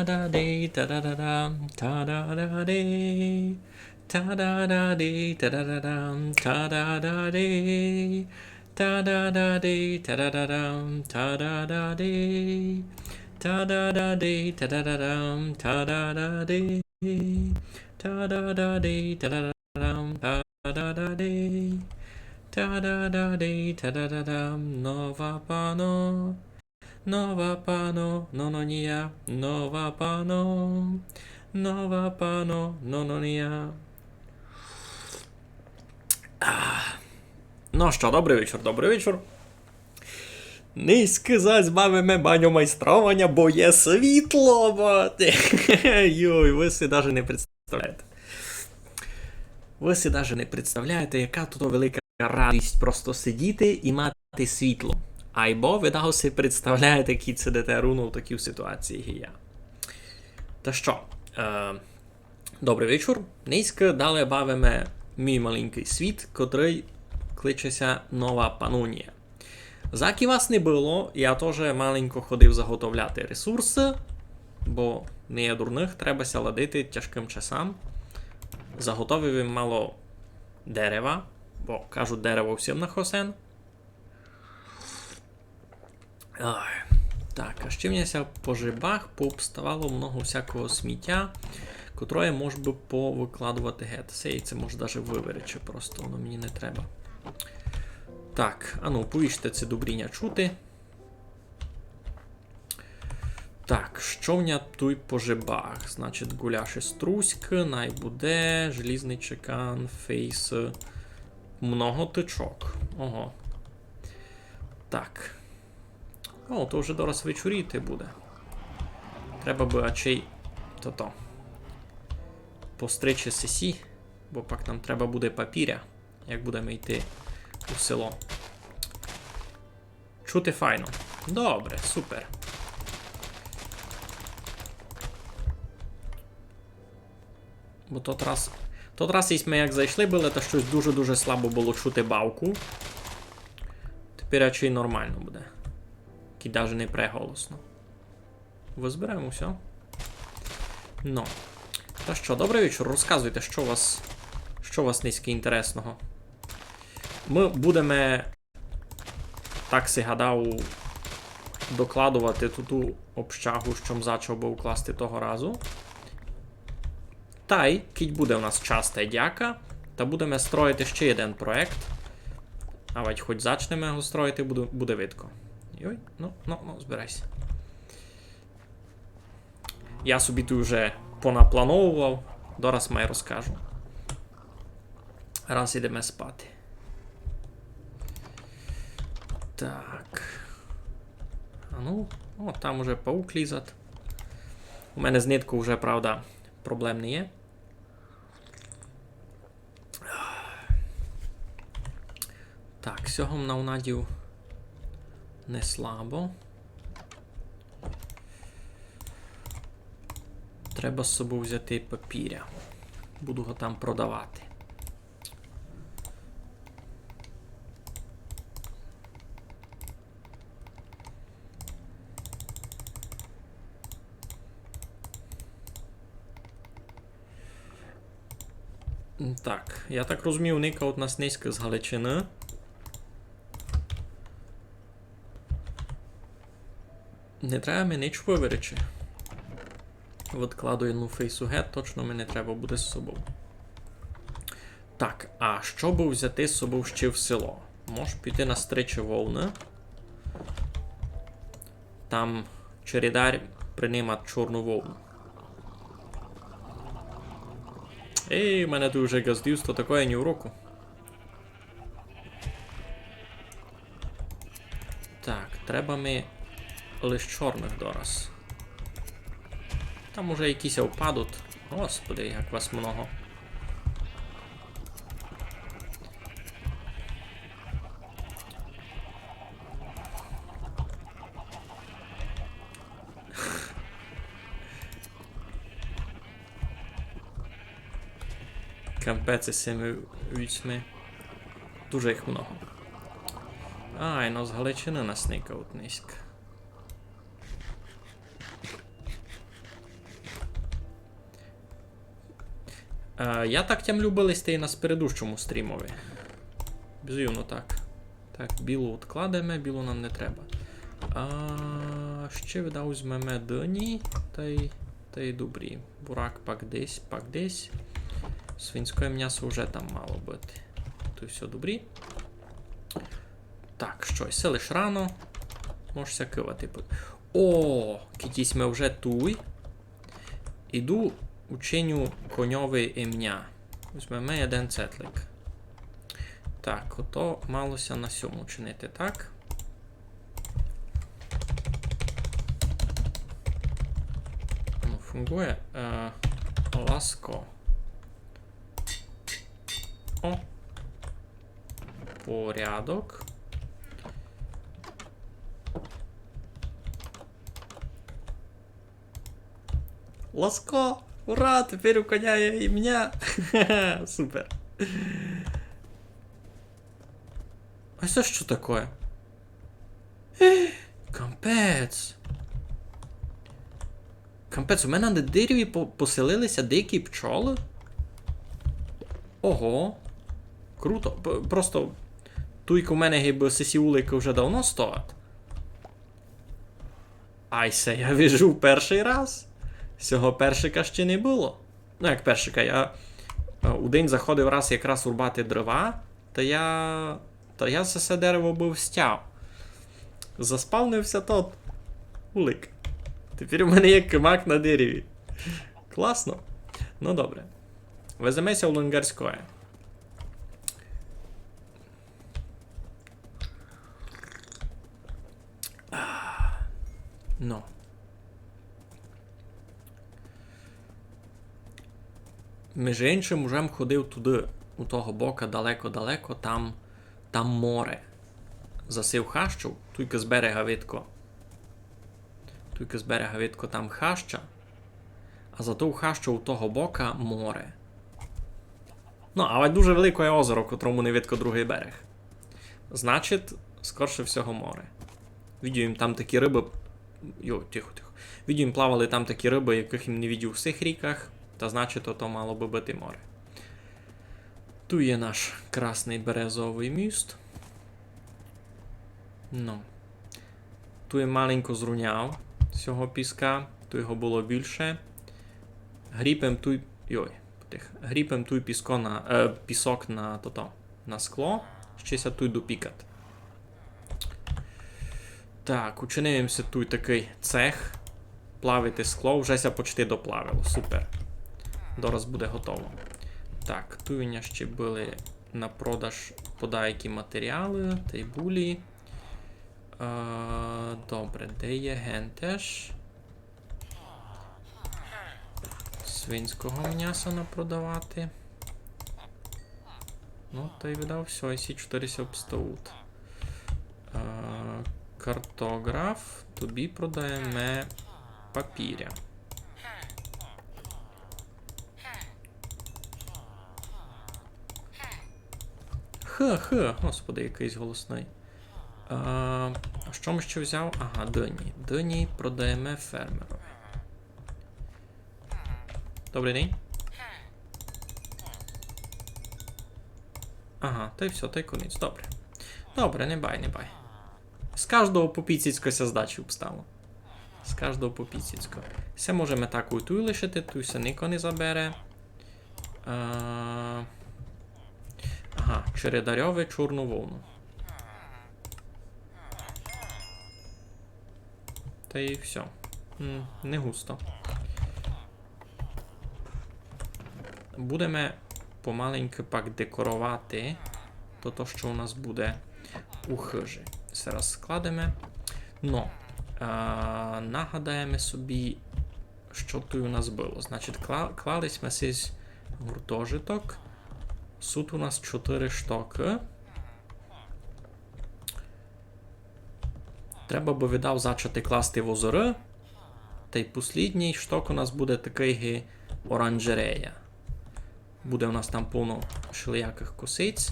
da dee da da da dam, ta da da dee, ta da da dee da da da dam, ta da da dee, ta da da dee ta da da dam, ta da da dee, ta da da dee ta da da dam, ta da da dee, ta da da dee ta da da dam, ta da da dee, ta da da dee ta da da dam, нова пано. Нова пано, нононія, нова пано, нова пано, нононія. Ну що, добрий вечір, добрий вечір. Низьки бавимо баню майстровання, бо є світло, Йой, ви си навіть не представляєте. Ви си навіть не представляєте, яка тут велика радість просто сидіти і мати світло. Айбо, ви навіть си представляєте, який сидите руно в такій ситуації, як я. Та що, добрий вечір. Низько далі бавимо мій маленький світ, котрий кличеся Нова Панонія. Заки вас не було, я теж маленько ходив заготовляти ресурси, бо не є дурних, треба ладити тяжким часам. Заготовив їм мало дерева, бо кажуть, дерево всім на хосен. Так, а ще м'яся по жибах пообставало много всякого сміття, котре може би повикладувати гет. Це може навіть виверече просто, воно мені не треба. Так, а ну, повіжте це добріння чути. Так, що в мене тут по жибах? Значить, гуляш і струськ, найбуде, желізний чекан, фейс, много тичок. Ого. Так. О, то вже дораз вечоріти буде. Треба би очей то-то постричі сесі, бо пак нам треба буде папіря, як будемо йти у село. Чути файно. Добре, супер. Бо тот раз ми як зайшли були, то щось дуже-дуже слабо було чути бавку. Тепер очей нормально буде. Кі навіть не преголосно. Визберемо все. Ну. Та що, добрий вечір, розказуйте, що у вас низьке інтересного. Ми будемо, так си гадав, докладувати ту общагу, що зачав би укласти того разу. Та й, кіть буде у нас час та дяка, та будемо строїти ще один проект. А ведь хоч зачнемо його строїти, буде видко. Йой, ну, збирайся. Я собі тут вже понаплановував, дораз май розкажу. Раз ідемо спати. Так. А ну, о, там уже паук лізать. У мене з ниткою вже, правда, проблем не є. Так, сьогодні на унадів не слабо. Треба з собою взяти папіря. Буду його там продавати. Так, я так розумію, ника от нас низько з Галичини. Не треба мені нічого вивірити. Відкладу одну фейсу гет, точно мені треба буде з собою. Так, а що би взяти з собою ще в село? Можеш піти на стричі вовни. Там чередар приймає чорну вовну. Ей, в мене тут вже газдівство таке ні в року. Так, треба ми лише чорних дораз. Там уже якісь впадуть. Господи, як вас много. Кампеці з цими вічми. Дуже їх много. Ай, ну з Галичини нас никають низько. Я так тямлю листи і на спередущому стрімові. Безумно так. Так, білу відкладемо, білу нам не треба. Ще візьмемо дині, та й добрі. Бурак пак десь. Свинське м'ясо вже там мало бути. Тут все добрі. Так, щось, лиш рано. Можешся кивати. О, кітісь ми вже туй. Іду ученю коньове ім'я. Візьмемо один цетлик. Так, ото малося на сьому чинити, так? Ну, фунгує. Ласко. О. Порядок. Ласко! Ура! Тепер у коня є ім'я! Супер! А це що таке? Кампець! Кампець, у мене на дереві поселилися дикі пчоли? Ого! Круто! Просто туйка у мене гиби сесіулики вже давно стоять. Айсе, я віжу перший раз. Цього першика ще не було. Ну, як першика, я у день заходив раз якраз рубати дрова, та я за це дерево був стяв. Заспавнився тот улик. Тепер у мене є кимак на дереві. Класно. Ну добре. Веземеся у Лунгарськое. Ну. Між іншим, уже ходив туди, у того бока, далеко-далеко, там море. Засив хащу, тільки з берега видко. Там хаща, а зато у хащу у того бока море. Ну, але дуже велике озеро, котрому не видко другий берег. Значить, скорше всього море. Відео їм там такі риби... Тихо. Відео їм плавали там такі риби, яких їм не відів у всіх ріках. Та значить, ото мало би бути море. Тут є наш красний березовий міст. Ну. Тут я маленько зруняв цього піска. Тут його було більше. Гріпем тут... Гріпем тут пісок на скло. Щось тут допікати. Так, учинився тут такий цех. Плавити скло. Вже почти доплавило. Супер. Зараз буде готово. Так, тут у мене ще були на продаж подайкі матеріали, та й булі. Добре, де є гентеш? Свинського м'яса напродавати. Ну, та й видав все, і 4 обстаут. Картограф, тобі продаємо папіря. Господи, якийсь голосний. А що ми ще взяв? Ага, дині. Дині продаємо фермеру. Добрий день. Ага, та й все, та й конець. Добре. Добре, не бай. З кожного по піціцько здачі обстало. З кожного по піціцько. Все можемо так у ту лишити, ту все ніко не забере. Ага, чередарьове чорну вовну. Та й все. Не густо. Будемо помаленьку пак декорувати то, що у нас буде у хижі. Зараз складемо. Но, нагадаємо собі, що тут у нас було. Значить, клались ми сись гуртожиток. Тут у нас 4 штуки. Треба би видав зачати класти в озери. Та й послідній шток у нас буде такий оранжерея. Буде у нас там повно шлеяких косиць.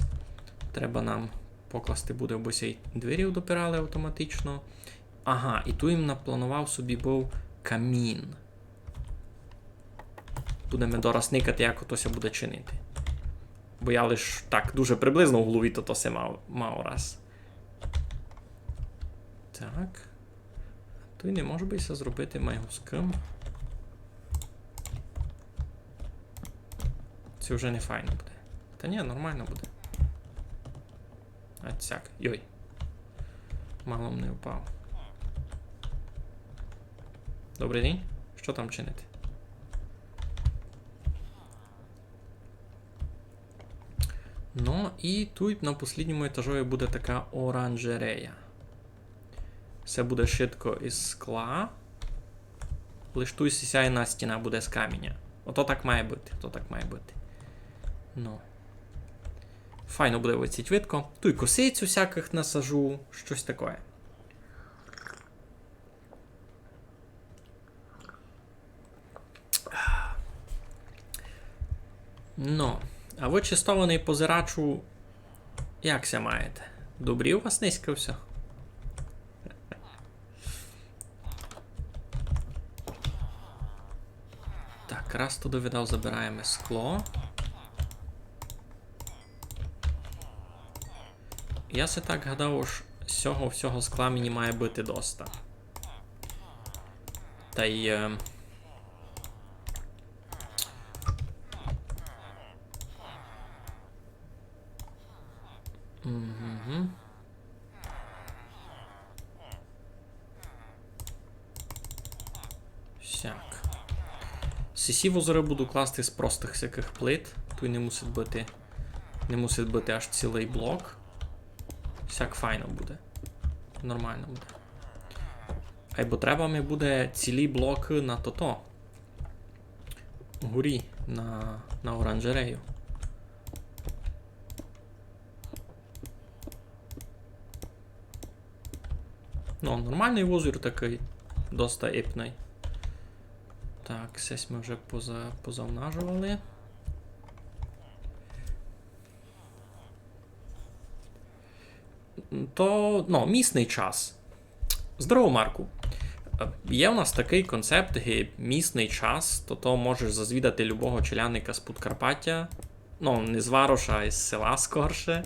Треба нам покласти буде, бо сей двері допирали автоматично. Ага, і тут їм напланував собі був камін. будемо дораз никати, як отося буде чинити. Бо я лиш так дуже приблизно в голові то се мав раз. Так. То й не може бися зробити майгуским. Це вже не файно буде. Та ні, нормально буде. А цяк. Йой. Мало не впав. Добрий день. Що там чинити? Ну і тут на послідньому етажові буде така оранжерея. Все буде швидко із скла. Лиш тут сяйна стіна буде з каміння. Ото так має бути, Ну. Файно буде виціть видко. Тут і косицю всяких насажу, щось таке. Ну, а ви чистований позирачу, якся маєте? Добрі у вас низько все? Так, раз туди віддав, забираємо скло. Я се так гадав, що всього скла мені має бути доста. Та й... Угу. Сяк. Сісів озори буду класти з простих всяких плит. Тут не мусить бути аж цілий блок. Всяк файно буде. Нормально буде. Або треба мені буде цілі блоки на то-то. Горі, на оранжерею. Ну, нормальний озір такий. Доста епний. Так, сесь ми вже позавнажували. То, ну, місний час. Здорово, Марку. Є у нас такий концепт, ге, місний час, то можеш зазвідати любого челяника з Подкарпаття. Ну, не з Вароша, а із села скорше.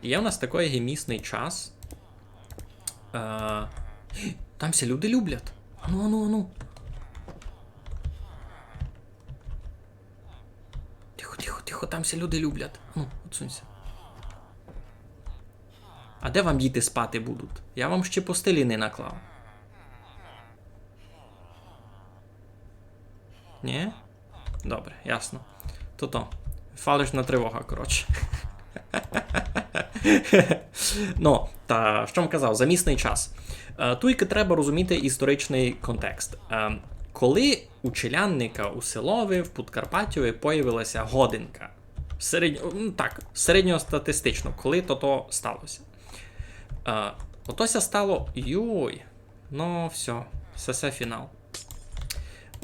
Є у нас такий ге, місний час. Там ся люди люблять. Ану. Тихо, там ся люди люблять. Ну, отсунься. А де вам діти спати будуть? Я вам ще постелі не наклав. Ні? Добре, ясно. То. Фалишна тривога, коротше. Ну, та що вам казав, за місний час. Туйки треба розуміти історичний контекст. Коли у челянника у селові, в Подкарпаттєві появилася годинка. Середньостатистично, коли то сталося. Отося стало... Ну, все фінал.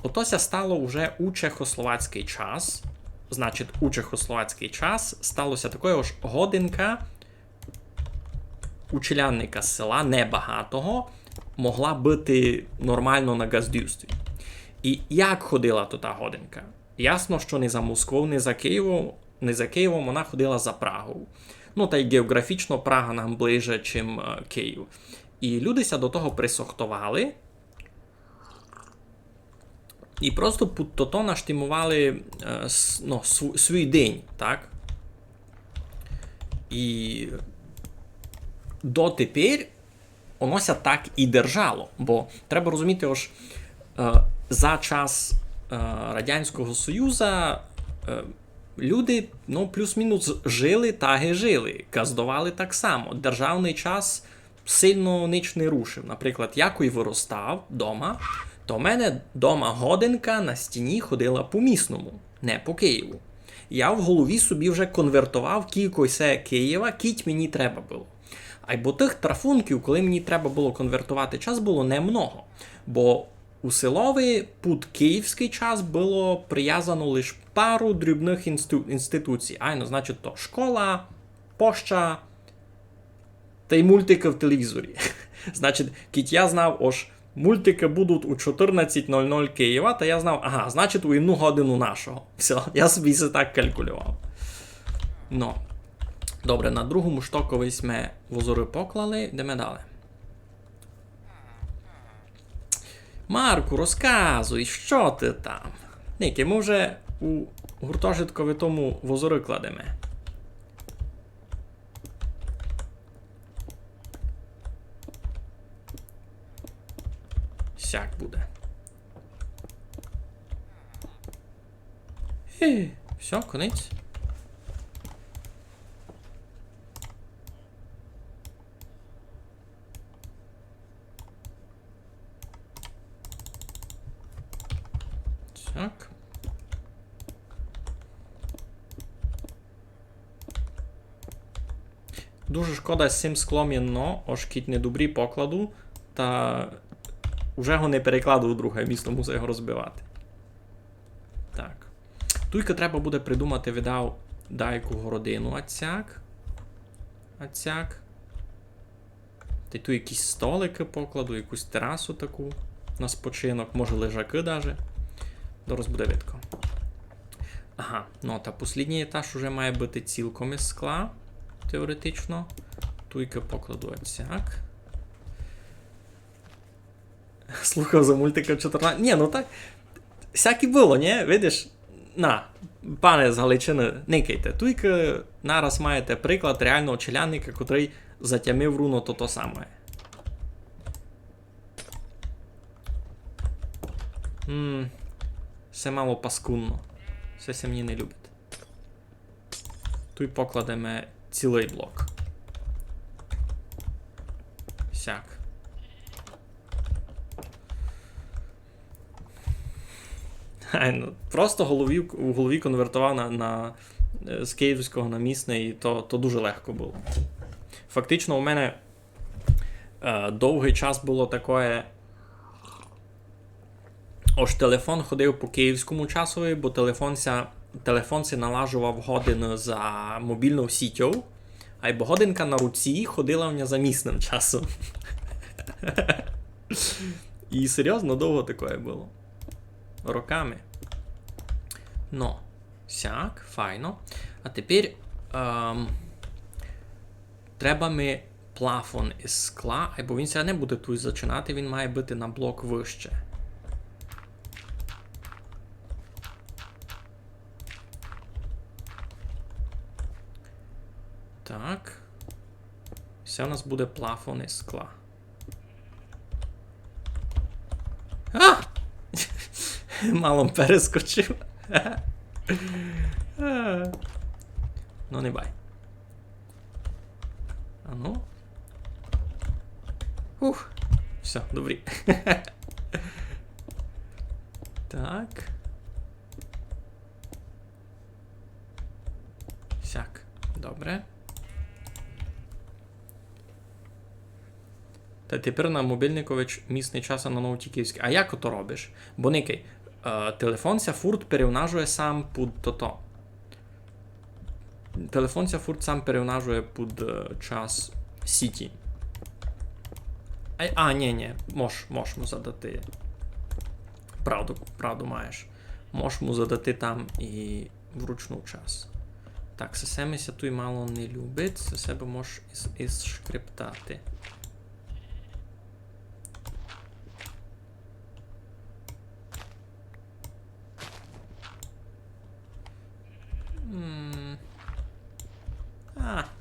Отося стало вже у чехословацький час. Значить, у чехословацький час сталося такою ж годинка у челянника з села, небагатого, могла бути нормально на газдюстві. І як ходила то та годинка? Ясно, що не за Москву, не за Києвом, вона ходила за Прагою. Ну, та й географічно Прага нам ближе, чим Київ. І людися до того присохтували. І просто то наштимували свій день, так? І дотепер вонося так і держало. Бо треба розуміти, що за час Радянського Союзу люди, плюс-мінус жили так і жили. Газдували так само. Державний час сильно ніч не рушив. Наприклад, я коли виростав вдома, то в мене вдома годинка на стіні ходила по місному, не по Києву. Я в голові собі вже конвертував кількося Києва, кіть мені треба було. Або тих трафунків, коли мені треба було конвертувати час, було немного. Бо у селові під київський час було прив'язано лише пару дрібних інституцій. Значить, то школа, пошта та й мультики в телевізорі. Значить, кіть я знав, Мультики будуть у 14:00 Києва, та я знав, ага, значить у 1 годину нашого. Все, я собі це так калькулював. Ну. Добре, на другому штокові ми возори поклали, йдемо далі. Марку, розказуй, що ти там? Ніки, ми вже у гуртожиткові тому возори кладемо. Сяк буде. Все, конець. Так. Дуже шкода з цим склом єно, ошкіть недобрі покладу, та вже його не перекладу у друге місто, мусив його розбивати. Так. Туйка треба буде придумати, видав дайку городину, ацяк. Ацяк. Та й тут якісь столики покладу, якусь терасу таку на спочинок, може лежаки даже. Дорос буде видко. Ага, ну та послідній етаж уже має бути цілком із скла, теоретично. Туйки покладу ацяк. Слухав за мультика 14. Ні, ну так. Всяке було, ні? Видиш? На, пане з Галичини, никайте. Туйки нараз маєте приклад реального челянника, котрий затямив руно то саме. Все мало паскунно. Все се мені не любить. Тут покладемо цілий блок. Сяк. Просто в голові конвертував з київського на місне, і то дуже легко було. Фактично, у мене довгий час було таке. Ось телефон ходив по київському часові, бо телефон си налажував годин за мобільну сітю, а й бо годинка на руці ходила в мене за місним часом. І серйозно довго таке було. Роками. Ну, сяк, файно. А тепер треба ми плафон із скла, або він ся не буде тут зачинати, він має бути на блок вище. Так. Все у нас буде плафон із скла. А! Мало перескочив. Ну, не бай. А ну. Все, добрі. Так. Сяк. Добре. Та тепер на мобільникович місний час на ноутіківський. А як ото робиш? Бо никай, телефон ся фурт перевнажує сам під то. Телефон ся фурт сам перевнажує під час сіті. Ні, можеш му задати. Правду маєш. Можеш му задати там і вручну час. Так, се ся тут мало не любить, се себе можеш із шкриптати.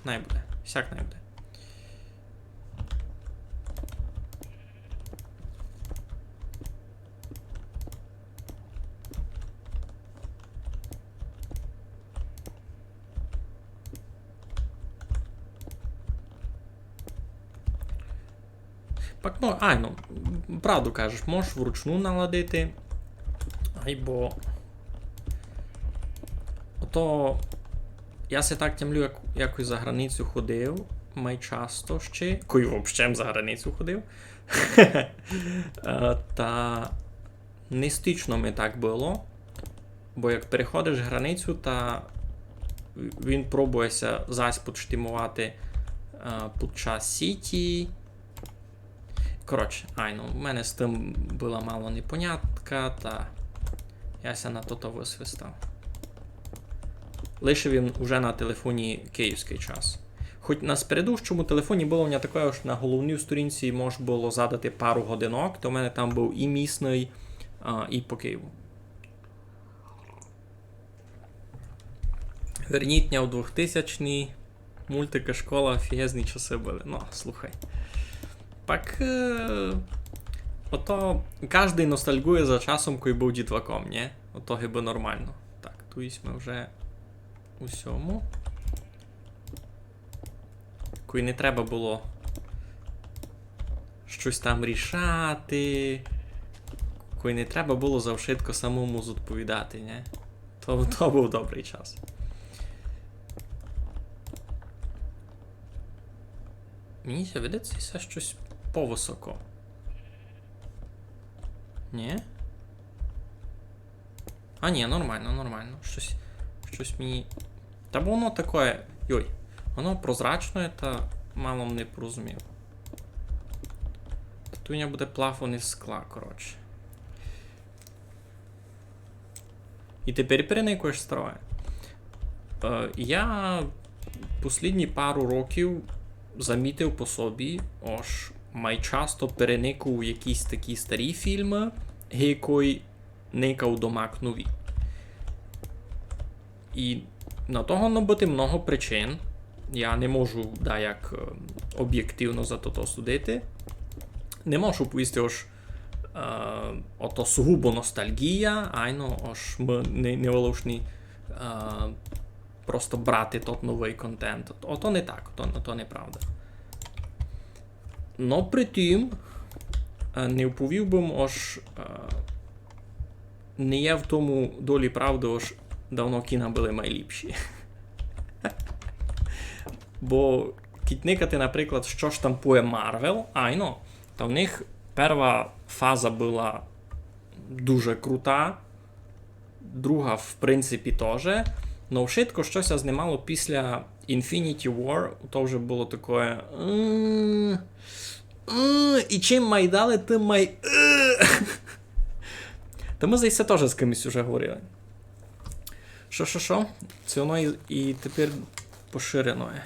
Най буде. Всяк най буде. Пак, ну, правду кажеш, можеш вручну наладити. Айбо. Ото я се так тямлю, якось за границю ходив, май часто ще, кой взагалі за границю ходив. Та не стично ми так було, бо як переходиш границю, та він пробується зась підштимувати під час сіті. Коротше, в мене з тим була мало непонятка, та яся на то висвистав. Лише він уже на телефоні київський час. Хоч на предыдущому телефоні було в мене таке, що на головній сторінці можна було задати пару годинок, то в мене там був і місний, і по Києву. Вернітня у 2000-ні, мультика, школа, офігезні часи були. Ну, слухай. Так, ото кожен ностальгує за часом, коли був дітваком, ні? Ото гиби нормально. Так, тут ми вже у сьому. Коли не треба було щось там рішати, коли не треба було завшитко самому відповідати, ні? То був добрий час. Мені видається, це щось повисоко. Ні? А, ні, нормально. Щось мені... Та бо воно таке... Йой. Воно прозрачне, та мало не порозумів. Тут у мене буде плафон із скла, коротше. І тепер переникуєш строї. Я послідні пару років замітив по собі, ож майчасто переникав якісь такі старі фільми, який никав до Мак нові. І на того не бути много причин. Я не можу, як об'єктивно за то судити. Не можу повісти, ото сугубо ностальгія, ож ми не волошні просто брати тот новий контент. Ото не так, то неправда. Но при тим, не вповів би, не є в тому долі правди, давно кіна були найліпші. Бо кітникати, наприклад, що штампує Марвел, то в них перша фаза була дуже крута, друга, в принципі, теж. Но швидко щось знімало після Infinity War, то вже було таке... І чим майдали, тим Та ми, здається, теж з кимось вже говорили. Що? Це воно і тепер поширеною.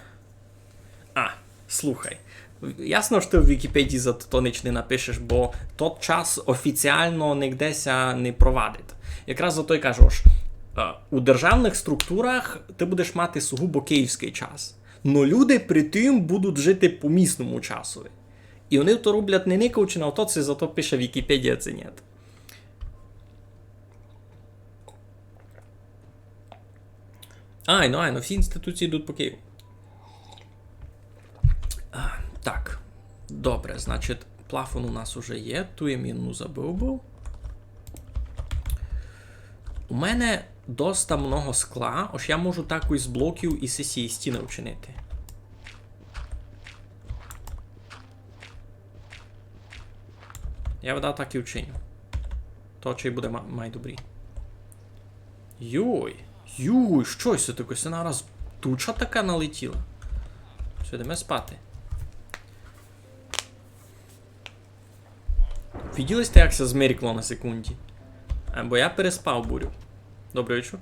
Слухай. Ясно, що ти в Вікіпедії за то ніч не напишеш, бо тот час офіціально нігдеся не провадить. Якраз за то й кажу, у державних структурах ти будеш мати сугубо київський час. Но люди при тим будуть жити по місному часу. І вони то роблять не никаючи на ото, це зато пише Вікіпедія, це нет. Всі інституції йдуть по Києву. Так, добре, значить, плафон у нас уже є, ту я міну забив був. У мене доста много скла, ось я можу так із блоків і сесії стіни вчинити. Я видав так і вчиню. То чи буде майдобрі. Йой, щось це таке, це нараз туча така налетіла. Все, йдемо спати. Виділи сте, як це змеркло на секунді? Бо я переспав бурю. Добрий вечір.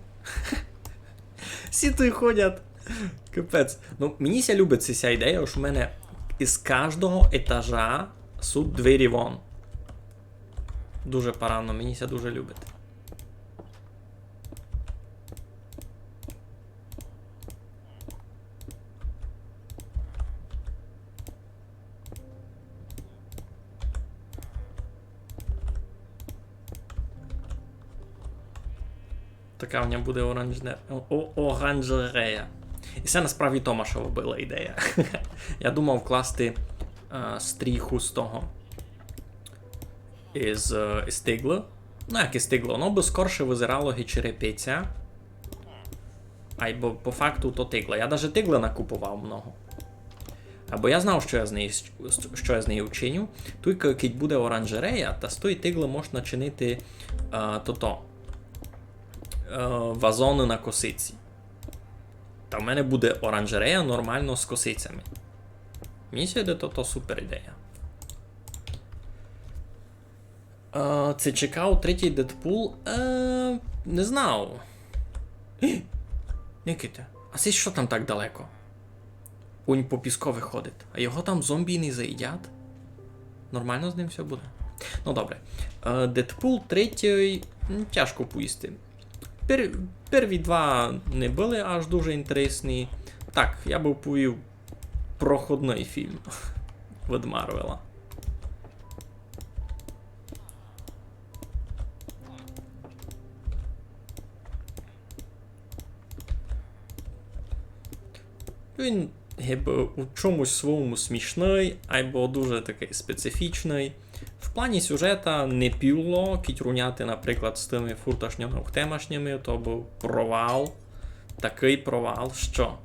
Всі тут ходять. Капець. Мені ся любить ця ідея, що в мене із кожного етажа суть двері вон. Дуже парано, мені ся дуже любить. Така у мене буде оранжерея. І це насправді Томашова була ідея. Я думав вкласти стріху з того. Із тигли. Як із тигли, воно би скорше визирало черепиця. Бо по факту то тигла. Я навіть тигла накупував много. Бо я знав, що я з нею вчиню. Тут, коли буде оранжерея, та з тої тигли можна чинити вазони на косиці. Та в мене буде оранжерея нормально з косицями. Мені сьогодні то супер ідея. Це чекав третій Дедпул? Не знав. Никита, а це що там так далеко? Унь по піску виходить. А його там зомбі не заїдять? Нормально з ним все буде? Ну добре. Дедпул третій тяжко поїсти. Перві два не були аж дуже інтересні. Так, я би повів проходний фільм від Марвела. Він гіби у чомусь своєму смішний, або дуже такий специфічний. В плані сюжета не піло, кітруняти, наприклад, з тими фурташніми темашніми, то був провал. Такий провал, що?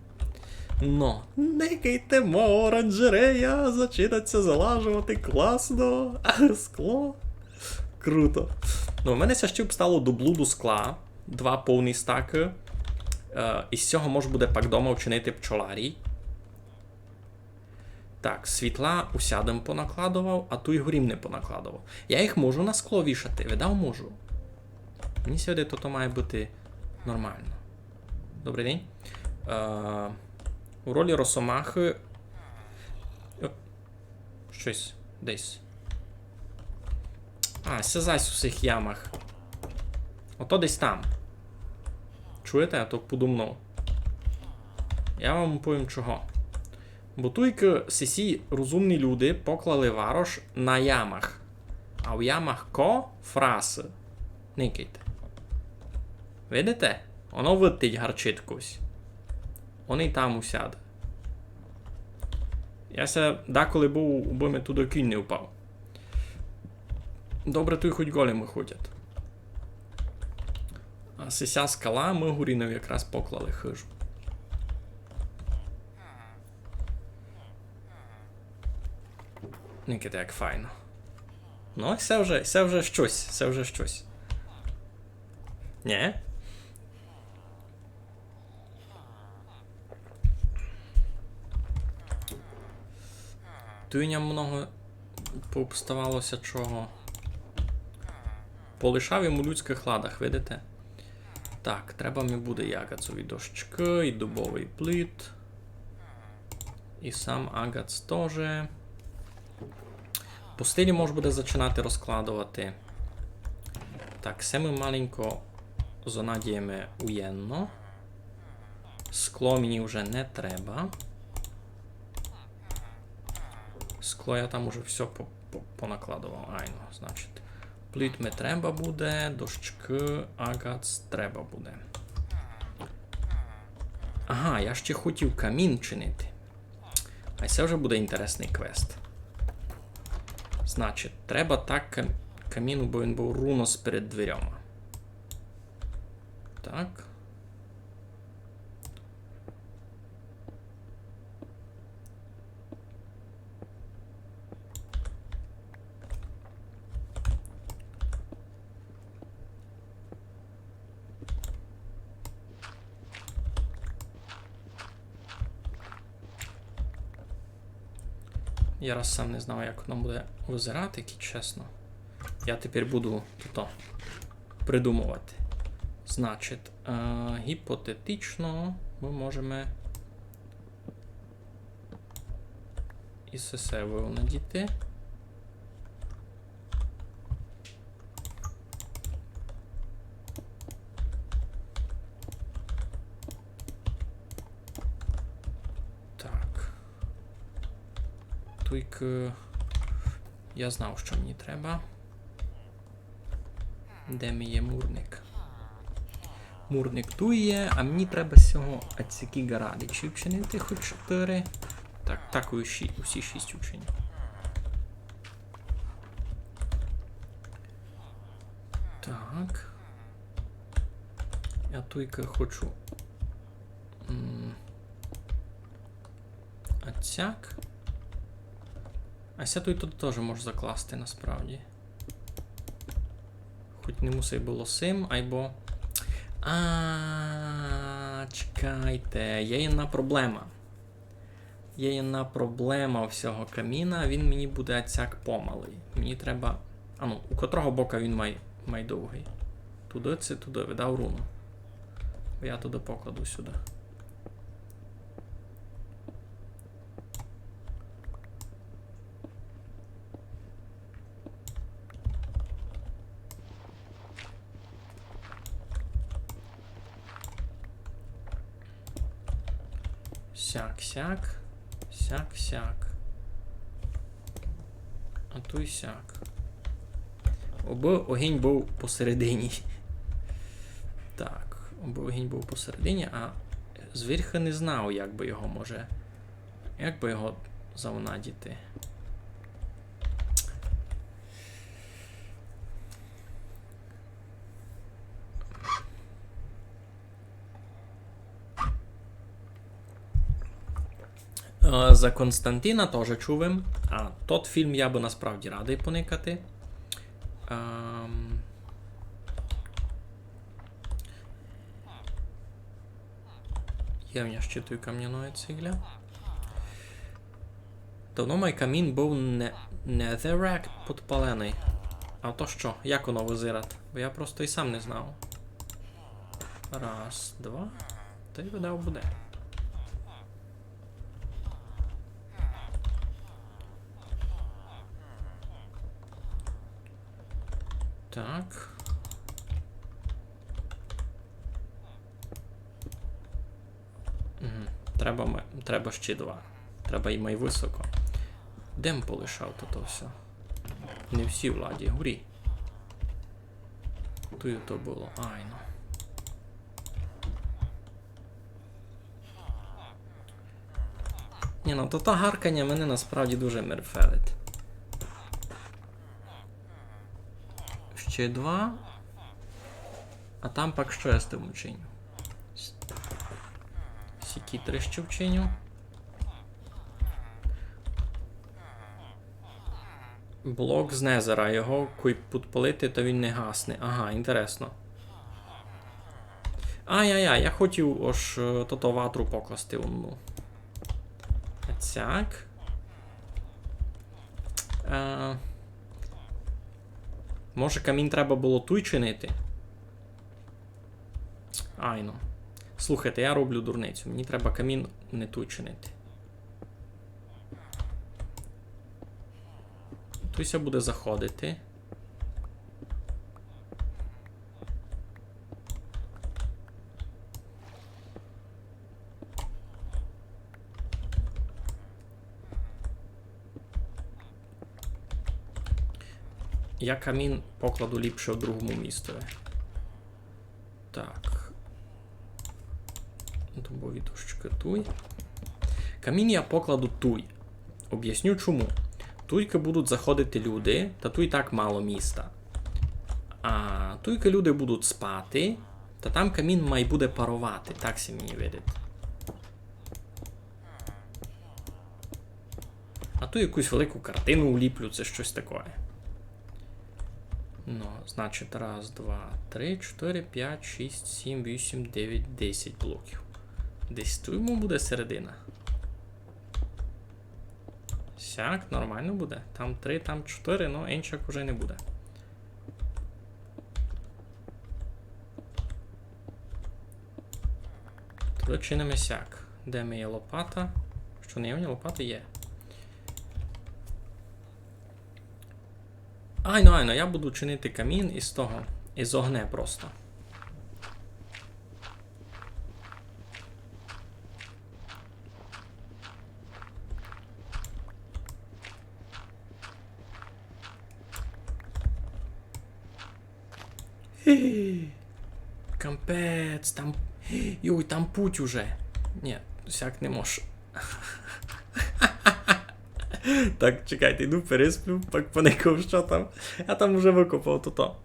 Но, не кайтемо, оранжерея, зачинаться залажувати, класно, скло. Круто. Ну, в мене ся ще б стало до блуду скла, 2 повні стаки. Із цього може буде пак дома вчинити пчоларій. Так, світла усядем понакладував, а ту й горім не понакладував. Я їх можу на скло вішати, видав можу. Мені сьогодні то має бути нормально. Добрий день. У ролі Росомахи... Щось десь. Сязась у цих ямах. Ото десь там. Чуєте, а то подумав. Я вам повім чого. Бо тільки сісі розумні люди поклали варош на ямах. А в ямах фраси. Никайте. Видите? Воно витить гарчить кусь. Вони там усяде. Я ся деколи був, бо ми туди кінь не впав. Добре, то й хоч големи ходять. А сися скала, ми горіною якраз поклали хижу. Никите, як файно. Ну, це вже щось. Ні? Туйням много повставалося чого. Полишав йому людських ладах, видите? Так, треба мені буде ягацові дощки, і дубовий плит. І сам агац теж. По стилі можна буде починати розкладувати. Так, все ми маленько занадіємо уєнно. Скло мені вже не треба. Скло я там уже все понакладував. Айно, значить. Плит ми треба буде, дощки, агац треба буде. Ага, я ще хотів камін чинити. А це вже буде інтересний квест. Значить, треба так каміну, бо він був рунос перед дверями. Так. Я раз сам не знав, як воно буде визирати, чесно. Я тепер буду то придумувати. Значить, гіпотетично ми можемо із ССВ надіти. Тільки я знав, що мені треба. Де мій є мурник? Мурник тут є, а мені треба з цього ацякі гарадичі вчинити хоч 4. Так, усі 6 учені. Так. Я тільки хочу ацяк. А ся тут теж можу закласти насправді. Хоч не мусить було сим, айбо... Чекайте, є одна проблема. Є одна проблема всього каміна, він мені буде ацяк помалий. Мені треба А ну, у котрого бока він має довгий? Туди це туди, видав руну. Я туди покладу сюди. Сяк-сяк. Сяк-сяк. А то й сяк. Оби огінь був посередині. Так, оби огінь був посередині, а звірха не знав, як би його може. Як би його завнадіти. За Константина теж чув. А тот фільм я би насправді радий поникати. Є в мене ще той кам'яної цегля. Давно мій камін був Netherrack підпалений. А то що? Як воно визирати? Бо я просто і сам не знав. Раз, два. Та й видав буде. Так. Треба ще два. Треба і май високо. Дем полишав то все. Не всі владі, гурі. Тут то було. Ай, ну. Ні, ну то та гаркання мене насправді дуже мерфелить. Ще два. А там пак що я з тим вчиню? Сікі три ще вчиню. Блок з Незера. Його куй підпалити, то він не гасне. Ага, інтересно. Ай-яй-яй, я хотів аж то ватру покласти одну. Так. Може камінь треба було туй чинити? Ай, ну. Слухайте, я роблю дурницю. Мені треба камін не туй чинити. Туйся буде заходити. Я камін покладу ліпше в другому містові. Так. Дубові дощки туй. Камін я покладу туй. Об'ясню чому. Туйки будуть заходити люди, та туй так мало міста. А туйки люди будуть спати, та там камін має буде парувати. Так сі мені видить. А ту якусь велику картину уліплю, це щось таке. Ну, значить, раз, два, три, 4, 5, 6, 7, 8, 9, 10 блоків. Десь тут йому буде середина. Сяк, нормально буде. Там 3, там 4, ну іншак уже не буде. Туди чинимо сяк. Де моя лопата? Що не є в мене лопата? Є. Айно, я буду чинити камін із того. Із огне просто. Кампець, там... Йой, там путь уже. Ні, сяк не може. Так, чекайте, йду пересплю, так поникав, що там. Я там вже викопав то-то.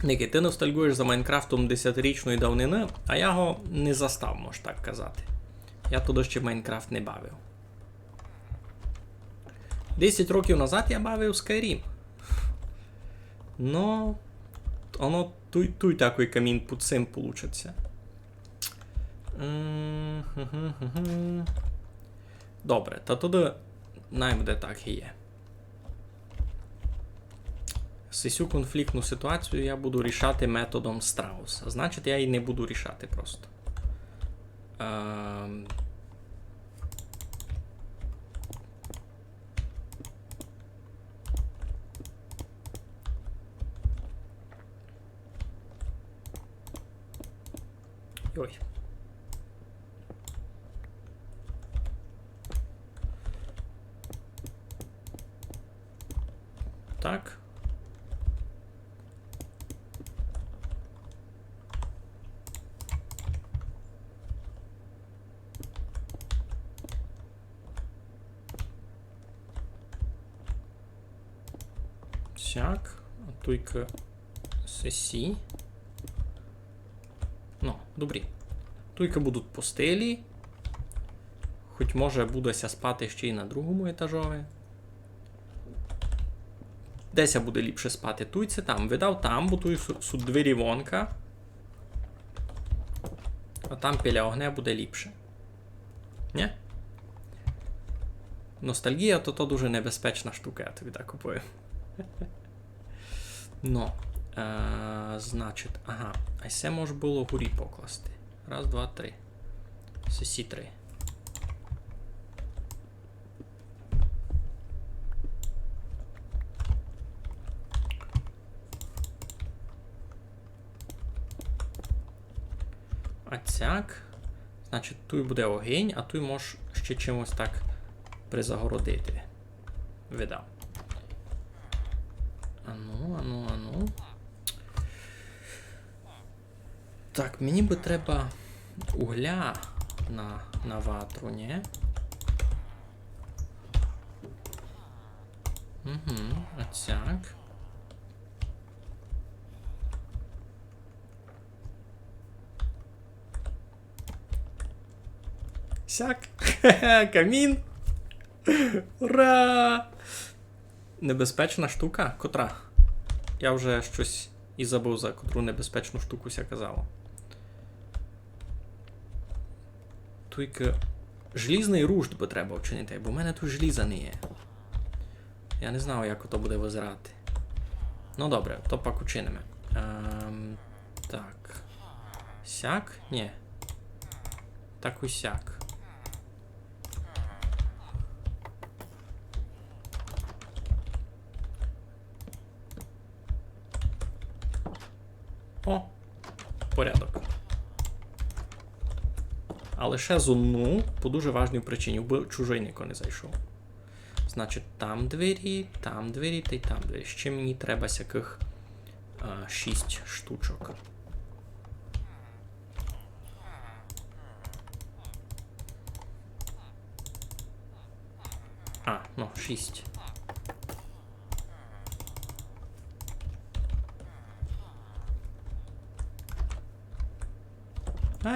Ники, ти ностальгуєш за Майнкрафтом 10-річної давнини, а я його не застав, можна так казати. Я туди ще Майнкрафт не бавив. 10 років назад я бавив Skyrim. Но... Оно туй такий камін під цим получиться. Добре, та туди най буде так і є. Цю конфліктну ситуацію я буду рішати методом страуса. Значить, я її не буду рішати просто. Ой. Так. Сяк. А туйка сесі. Ну, добрі. Туйка будуть по стилі. Хоч може будеся спати ще й на другому етажові. Деся буде ліпше спати. Туйце там. Видав там, бо туй суть двері вонка. А там біля огня буде ліпше. Ні? Ностальгія то дуже небезпечна штука, я тобі так купую. Ну, значить, ага, а це може було горі покласти. Раз, два, три. Сесі 3. А цяк. Значить, тут буде огінь, а тут можеш ще чимось так призагородити. Видав. Ану. Так, мені би треба угля на ватру, ні? Угу, оцяк. Сяк. Камін. Ура! Небезпечна штука? Котра? Я вже щось і забув, за котру небезпечну штуку ся казало. Тільки желізний рушт би треба вчинити, бо в мене тут желіза не є. Я не знаю, як ото буде визирати. Ну добре, то пак учинимо. Так. Сяк? Ні. Так усяк. О, порядок. А лише з одну, по дуже важній причині, бо чужий ніко не зайшов. Значить, там двері, та й там двері. Ще мені треба всяких 6 штучок. Ну, 6.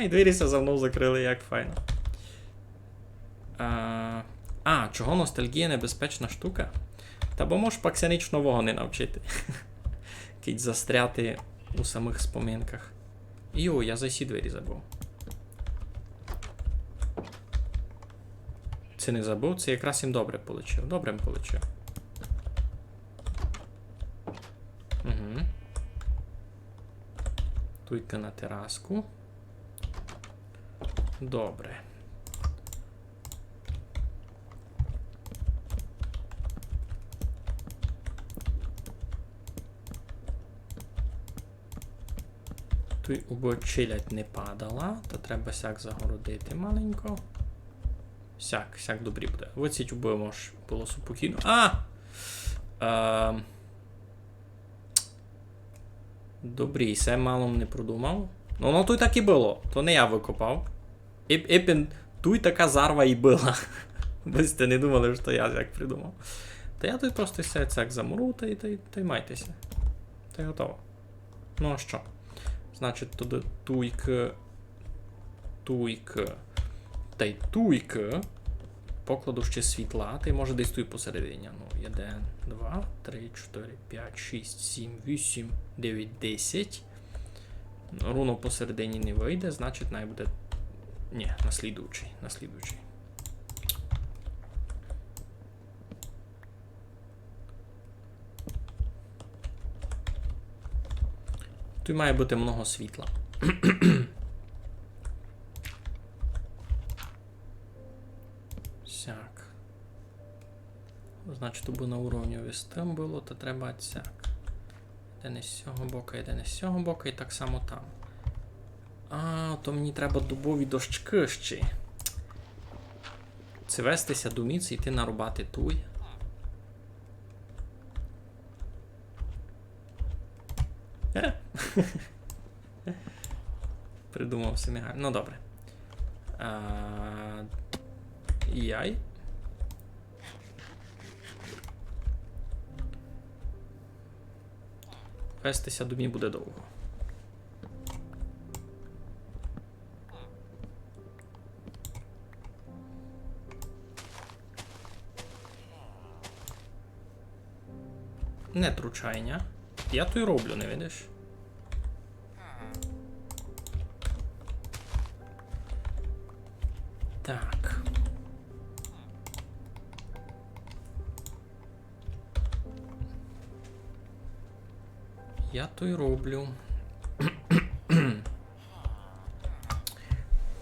І двері за мною закрили, як файно. Чого ностальгія небезпечна штука? Та бо можеш пакся ніч нового не навчити. Кіть застряти у самих спомінках. Йо, я за сі двері забув. Це не забув, це якраз їм добре получив. Добре їм получив. Угу. Туйка на тераску. Добре. Тут убочилять не падала, то треба сяк загородити маленько. Сяк добрі буде. Оці тюби може було спокійно. Добрі, це мало не продумав. Ну тут так і було. То не я викопав. Тут така зарва і була. Ви сте не думали, що я як придумав. Та я тут просто сяк замуру, та й майтеся. Та й готово. Ну а що? Значить, туди туйк. Та й туйк. Покладу ще світла. Та й може десь тут посередині. Ну, 1, 2, 3, 4, 5, 6, 7, 8, 9, 10. Руно посередині не вийде, значить, най буде... Ні, наслідуючий. Тут має бути много світла. Сяк. Значить, аби на уровні вести було, то треба сяк. Йде не з цього боку, йде не з цього боку, і так само там. А, то мені треба дубові дощки ще. Це вестися до міці, йти нарубати туй. Придумав собі гарно. Ну добре. Яй. Вестися до мені буде довго. Не тручайня. Я то й роблю, не видиш? Так. Я то й роблю.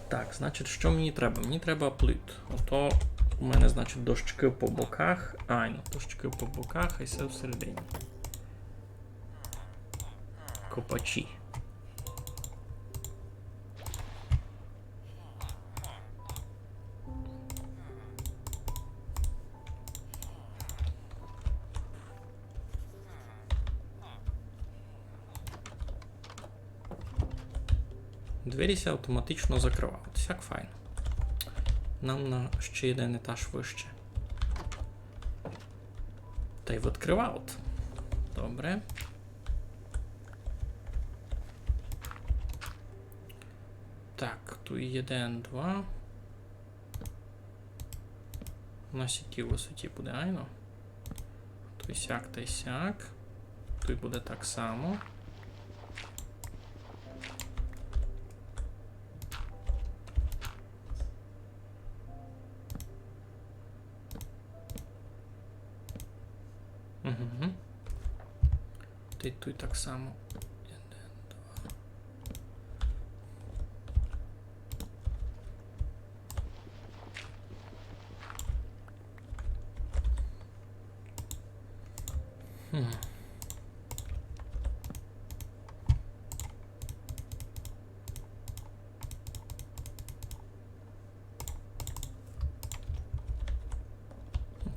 Так, значить, що мені треба? Мені треба плит. Ото у мене, значить, дощки по боках. Ну, дощки по боках, і все всередині. Копачі. Двері автоматично закривають. Як файно. Нам на ще один етаж вище. Та й відкривають. Добре. Так, тут один, два. На сякій висоті буде, айно. Тут сяк та й сяк. Тут буде так само. Угу. Ти тут так само. Один, два.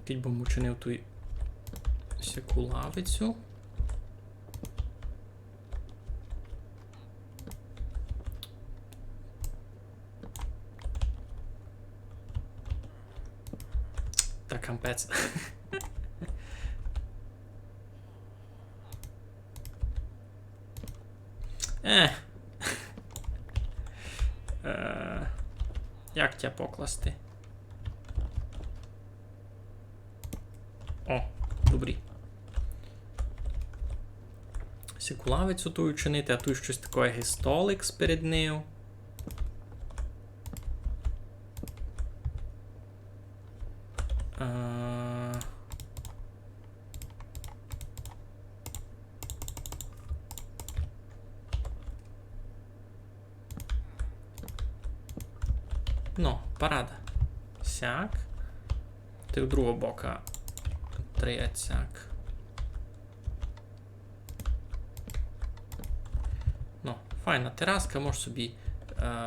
Кіть бо мучинив ту сяку лавицю. Та кампець. Як тебе покласти? О, добрі. Сікулавицю ту учинити, а тут щось таке гістолик перед нею. Ну, парада. Сяк. Ти в другого бока. Три сяк. Ну, файна тераска, можеш собі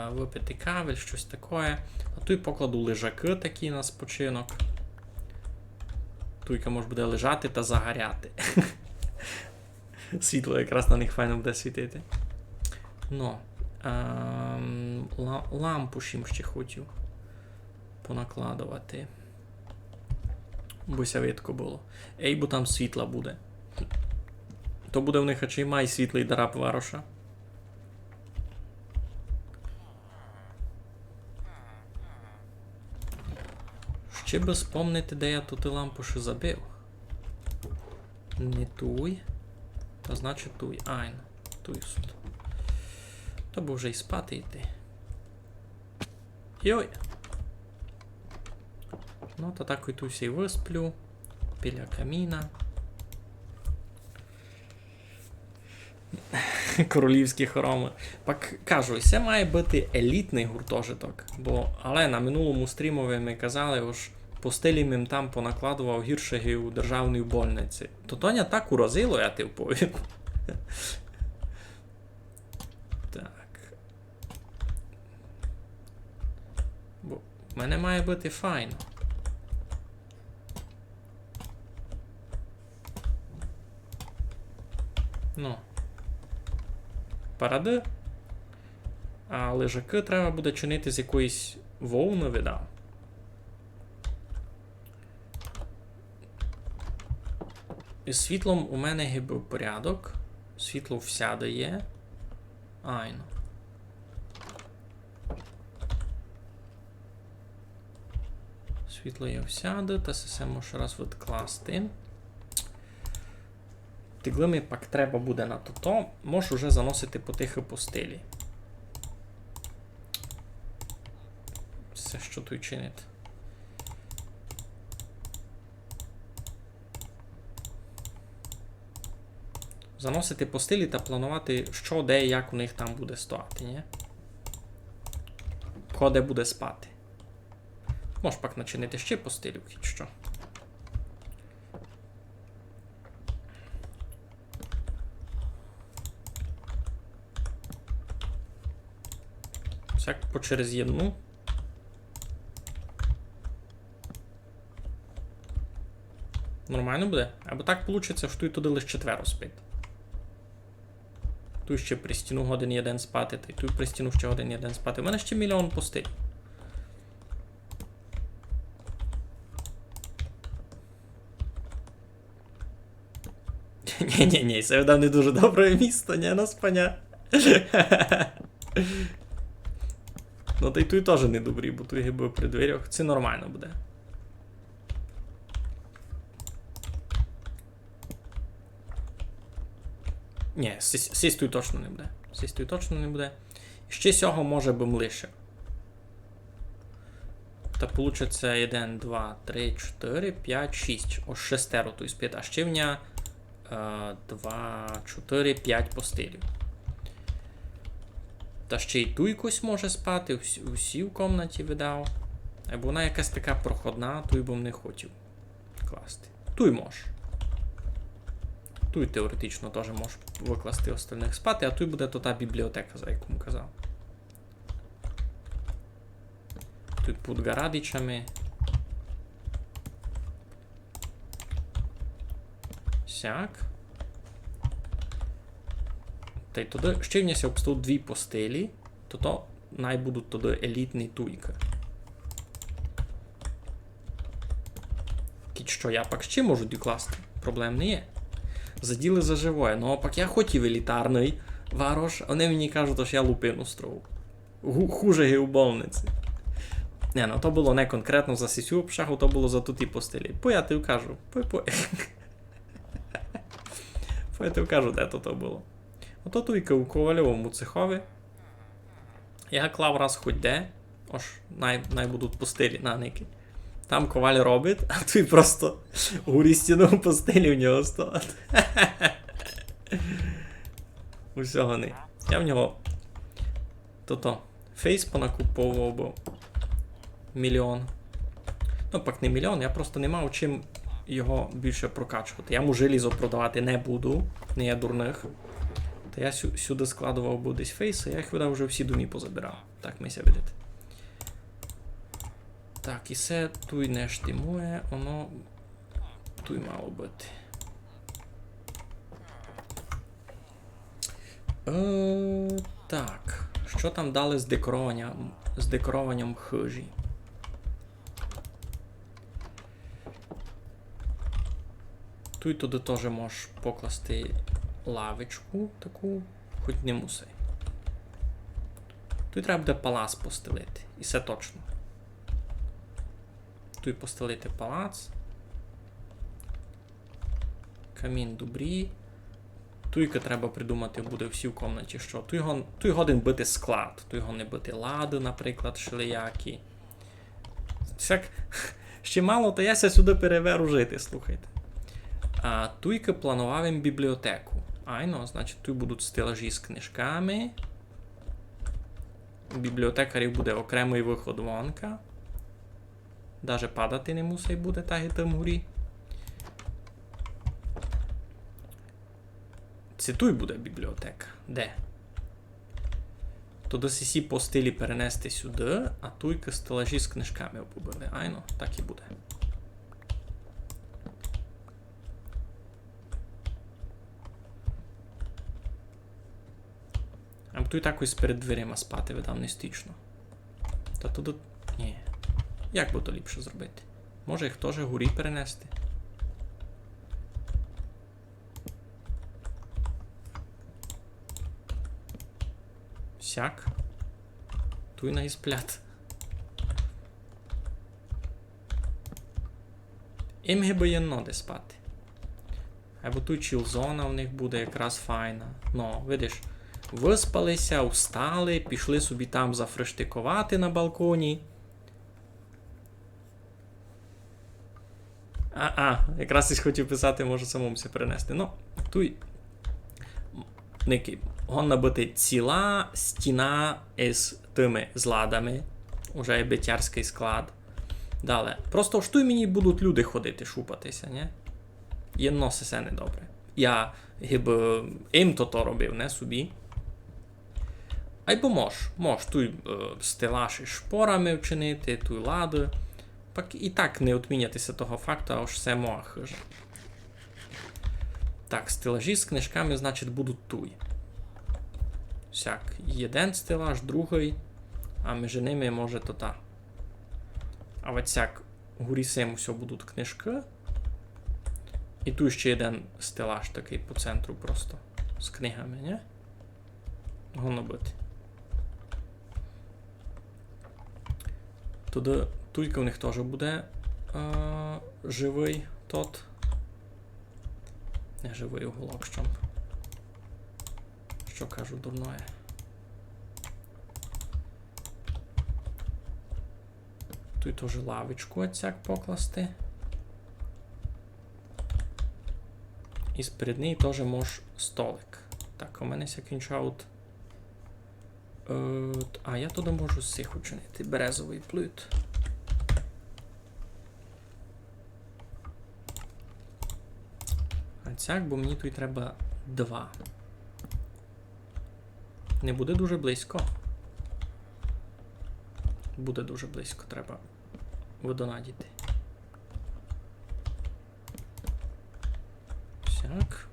випити кавель, щось таке. А тут покладу лежаки такі на спочинок. Туйка може буде лежати та загоряти. Світло якраз на них файно буде світити. Ну, лампу ще хотів понакладувати. Бося видко було. Ей, бо там світла буде. То буде в них ачий май світлий дараб вароша. Ще би спомнити, де я тут і лампу ще забив. Не туй. Та значить туй. Айн. Туй сюди. То бо вже й спати йти. Йой! Ну, то так і тут всі висплю. Біля каміна. Королівські хороми. Пак кажу, це має бути елітний гуртожиток. Але на минулому стрімові ми казали, що по стилі мим там понакладував гірше у державній больниці. То Тоня так уразило, я ти вповім. Так. Бо в мене має бути файно. Ну. Паради. А лежаки треба буде чинити з якоїсь вовни, видав. Із світлом у мене гибив порядок. Світло всяде є. Айно. Світло є всяде, та се може раз відкласти. Тиглими пак треба буде на то. Можеш уже заносити потихи по стилі. Все, що тут чинить. Заносити по стилі та планувати, що, де і як у них там буде стояти, ні? Кого де буде спати. Можеш пак начинити ще по стилю, хоч що. Всяк по через єдну. Нормально буде? Або так вийде, що тут туди лише четверо спить. Тут ще при стіну годин один спати, та й тут при стіну ще годин один спати. У мене ще мільйон постель. Ні, це видав не дуже добре місто, ні, на спаня. Ну та й тут теж не добрі, бо тут гиби при дверях. Це нормально буде. Ні, сись тут точно не буде. Сись тут точно не буде. Ще цього може бим лише. Та получиться 1, 2, 3, 4, 5, 6. Ось шестеро тут спить. А ще в ня 2, 4, 5 постелів. Та ще й ту якось може спати, усі в комнаті видав. Або вона якась така проходна, ту й бом не хотів класти. Ту й може. Тут теоретично теж можеш викласти остальних спати, а тут буде то та бібліотека, за яку казав. Тут під гарадичами. Сяк. Та й тоді ще в нас обстав дві постелі, то найбудуть тоді елітні туйки. Кіт що я пак ще можу докласти, проблем не є. Заділи за живое. Ну, а пак я хотів елітарний варош, а вони мені кажуть, що я лупину строю. Хуже геобовниці. Не, ну то було не конкретно за сісю обшагу, то було за туті постелі. Я тобі кажу. Я тобі кажу, де то було. Ото туйка у Ковальовому цехові. Я клав раз хоч де. Ож, най будуть постелі на ники. Там коваль робить, а тут просто горі стіну по стелі в нього стоїть. Усього не. Я в нього фейс понакуповував, бо мільйон. Ну, пак не мільйон, я просто не мав чим його більше прокачувати. Я йому желізо продавати не буду, не є дурних. Та я сюди складував був десь фейси, я їх видав вже всі думі позабирав. Так, ми ся видите. Так, і все тут не штимує, воно тут мало бути. Так, що там дали з декоруванням хижі? Тут туди теж можеш покласти лавочку таку, хоч не муси. Тут треба буде палац постелити, і все точно. Тут постелити палац. Камін добрі. Туйка треба придумати буде всі в комнаті, що. Туй годин бити склад. Туй його не бити лади, наприклад, шлеяки. Ще мало, то я ся сюди переверу жити, слухайте. А туйка планував їм бібліотеку. Айно, значить, тут будуть стелажі з книжками. У бібліотекарів буде окремий виход вонка. Даже падати не мусить буде, так і там горі. Це тут буде бібліотека. Де? То досі сі по стилі перенести сюди, а тут стелажі з книжками побили. Айно, так і буде. А тут так ось перед дверима спати видав не стично. Та туди... Ні. Як би то ліпше зробити? Може їх теж горі перенести? Сяк. Туй на ісплят. Їм гиби є ноди спати. Або тут чілзона в них буде якраз файна. Ну, видиш, виспалися, встали, пішли собі там зафрештикувати на балконі. Якраз і хотів писати, можу самому все перенести. Ну, тут гонна бути ціла стіна із тими зладами. Уже є битярський склад. Далі. Просто ж тут мені будуть люди ходити, шупатися, не? Єдно все недобре. Я їм то робив, не собі. Айбо мож тут стелаж із шпорами вчинити, тут лади. І так не відмінятися того факту, а уж все мог. Так, стелажі з книжками, значить, будуть тут. Всяк, один стелаж, другий, а між ними може то та. А от всяк, горі сим все будуть книжки. І тут ще один стелаж такий по центру просто. З книгами, не? Воно бути. Туди, тільки в них теж буде живий тот. Не живий уголок, що кажу дурное. Тут теж лавочку оцяк покласти. І сперед неї теж може столик. Так, у мене закінчають. А, я туди можу з цих учинити. Березовий плит. А цяк, бо мені тут треба 2. Не буде дуже близько. Буде дуже близько, треба видонадіти. Всяк.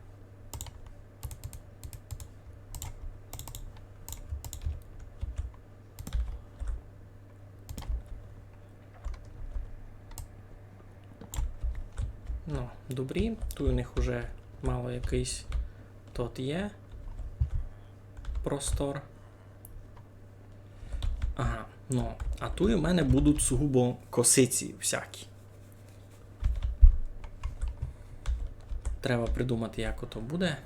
Ну, добрі. Тут у них уже мало якийсь тот є. Простор. Ага, ну, а тут у мене будуть сугубо косиці всякі. Треба придумати, як ото буде.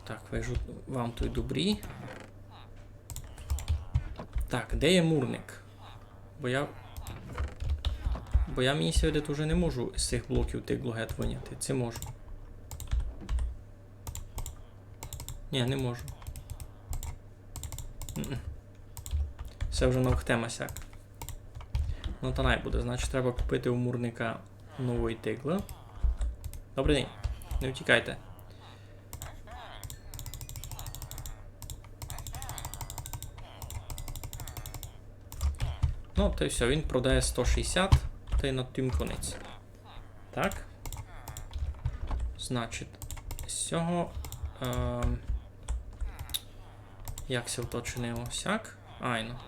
Так, вижу вам той добрі. Так, де є мурник? Бо я мені сьогодні вже не можу з цих блоків тих блогет виняти. Це можу. Ні, не можу. Все вже навхтема сяк. Ну та най буде. Значить, треба купити у мурника нової тигли. Добрий день. Не втікайте. Ну, то й все, він продає 160, та й на тим конець. Так. Значить, з цього... як це вточинило? Сяк? Айно.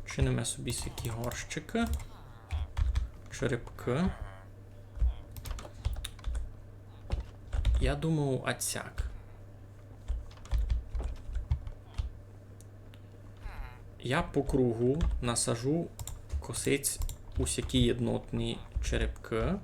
Чинимо собі всякі горщики. Черепки. Я думав, отсяк. Я по кругу насажу косиць усякі єднотні черепки.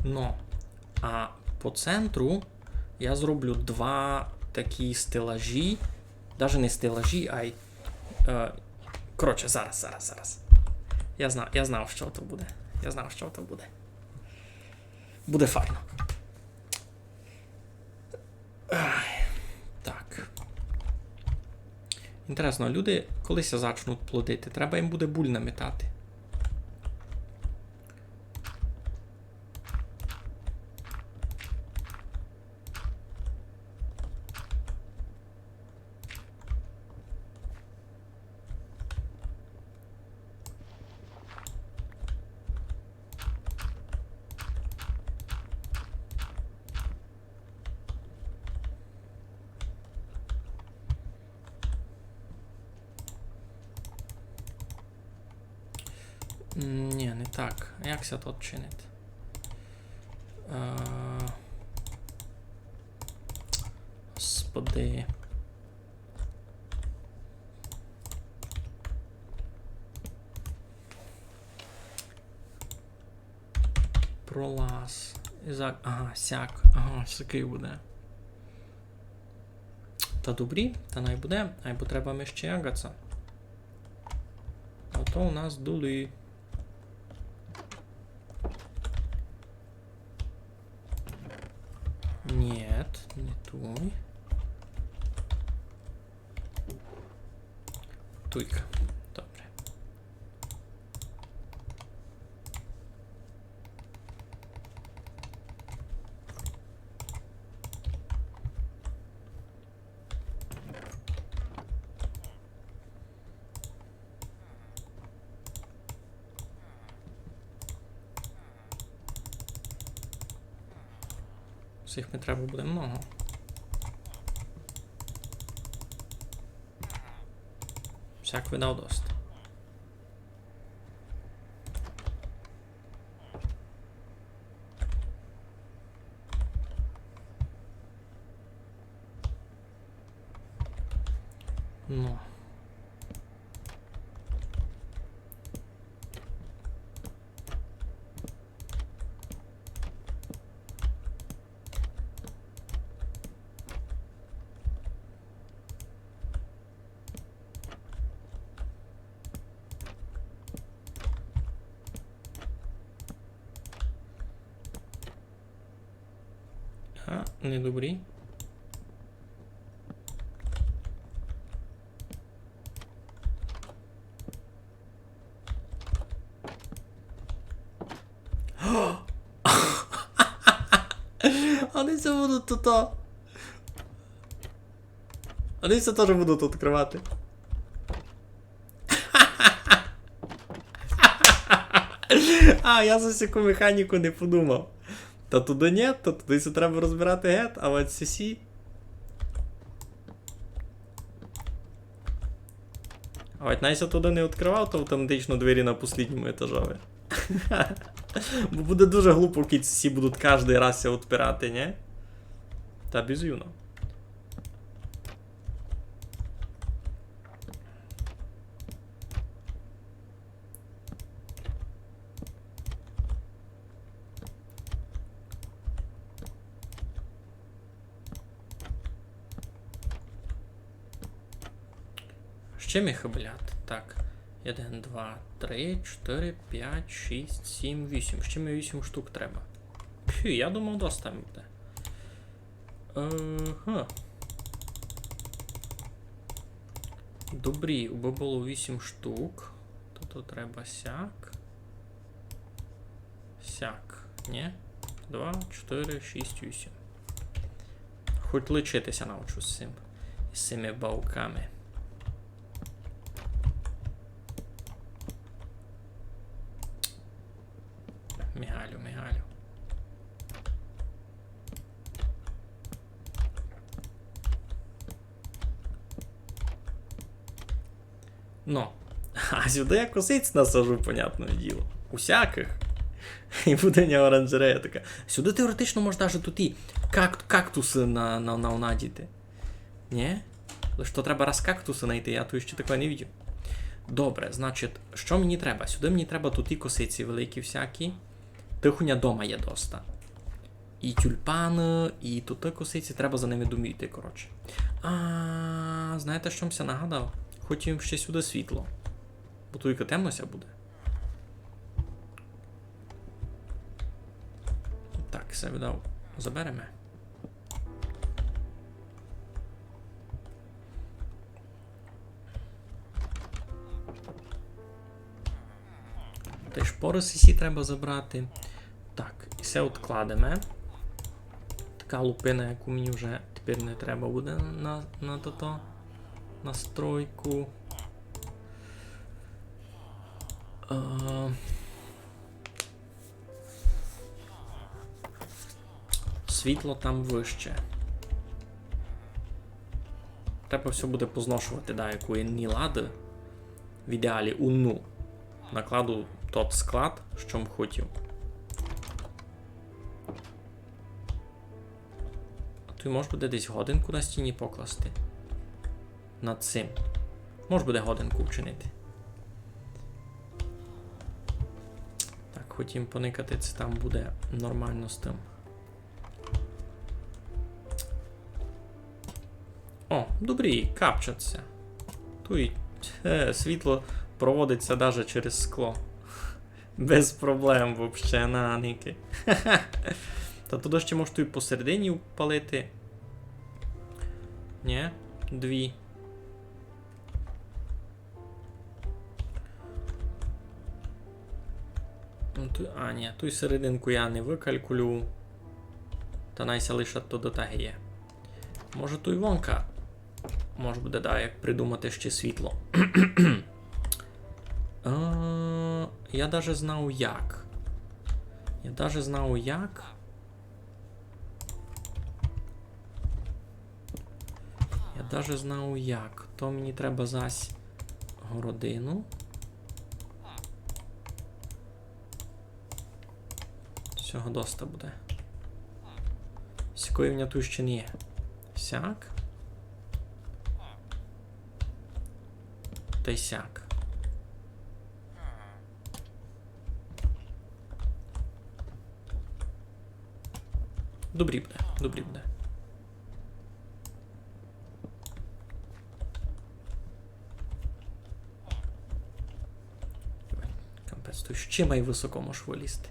Ну, а по центру я зроблю два такі стелажі. Даже не стелажі, а й... коротше, зараз. Я знав, що то буде. Буде файно. Так. Інтересно, люди колись зачнуть плодити. Треба їм буде буль намітати. Ні, не так. Як це тут чинити? Господи. Пролаз. Ага, сяк. Ага, сякий буде. Та добрі, та най буде. Айбо треба ми ще ягаться. Ото у нас дули. Нет, не той. Туйка. Добре. Всіх ми треба буде много. Всяк видав дост. Ну. А, не добрі. Вони це будуть тут. Вони це теж будуть відкривати. А, я за всяку механіку не подумав. Та туди ні, то туди це треба розбирати гет, а от сісі. А от навіть я туди не відкривав, то автоматично двері на послідньому етажові. Бо буде дуже глупо, коли всі будуть кожен раз це відпирати, ні? Та безюно. З чим їх обляти? Так. 1, 2, 3, 4, 5, 6, 7, 8. З чим 8 штук треба? Пхю, я думав, доста буде. Добрі, бо було 8 штук. То треба сяк. Сяк. Ні? 2, 4, 6, 8. Хоч лечитися навчусь з цими бауками. Мігалю. Ну. А сюди я косиць насажу, понятне діло. Усяких. І буде в нього оранжерея така. Сюди теоретично можна навіть тут і кактуси надіти. Ні? Лише то треба раз кактуси знайти, я тут ще такого не бачив. Добре, значить, що мені треба? Сюди мені треба тут і косиці великі всякі. Тихоня дома є доста. І тюльпани, і тут косиці, треба за ними думати, коротше. Знаєте, що я нагадав? Хотів ще сюди світло. Бо тут і темнося буде. Так, все віддав. Заберемо. Та й шпори сісі треба забрати. Так, і все откладемо. Така лупина, яку мені вже тепер не треба буде на настройку. Світло там вище. Треба все буде позношувати, да, яку є лади. В ідеалі уну. Накладу тот склад, що м хотів. А тут може буде десь годинку на стіні покласти. Над цим. Може буде годинку вчинити. Так, хотім поникати, це там буде нормально з тим. О, добрі, капчаться. Тут світло проводиться навіть через скло. Без проблем вообще, наники. Та туди ще можу і посередині впалити. Ні, дві. Ні, ту серединку я не викалькулюю. Та найся лише то до таги є. Може ту й вонка. Може буде, да, як придумати ще світло. Я даже знав як. Я даже знав як. То мені треба зась городину. Всього доста буде. Сякої в мене тут ще не є. Сяк. Та й сяк. Добрі буде, добрі буде. Капець, тут ще май високо можеш вилізти.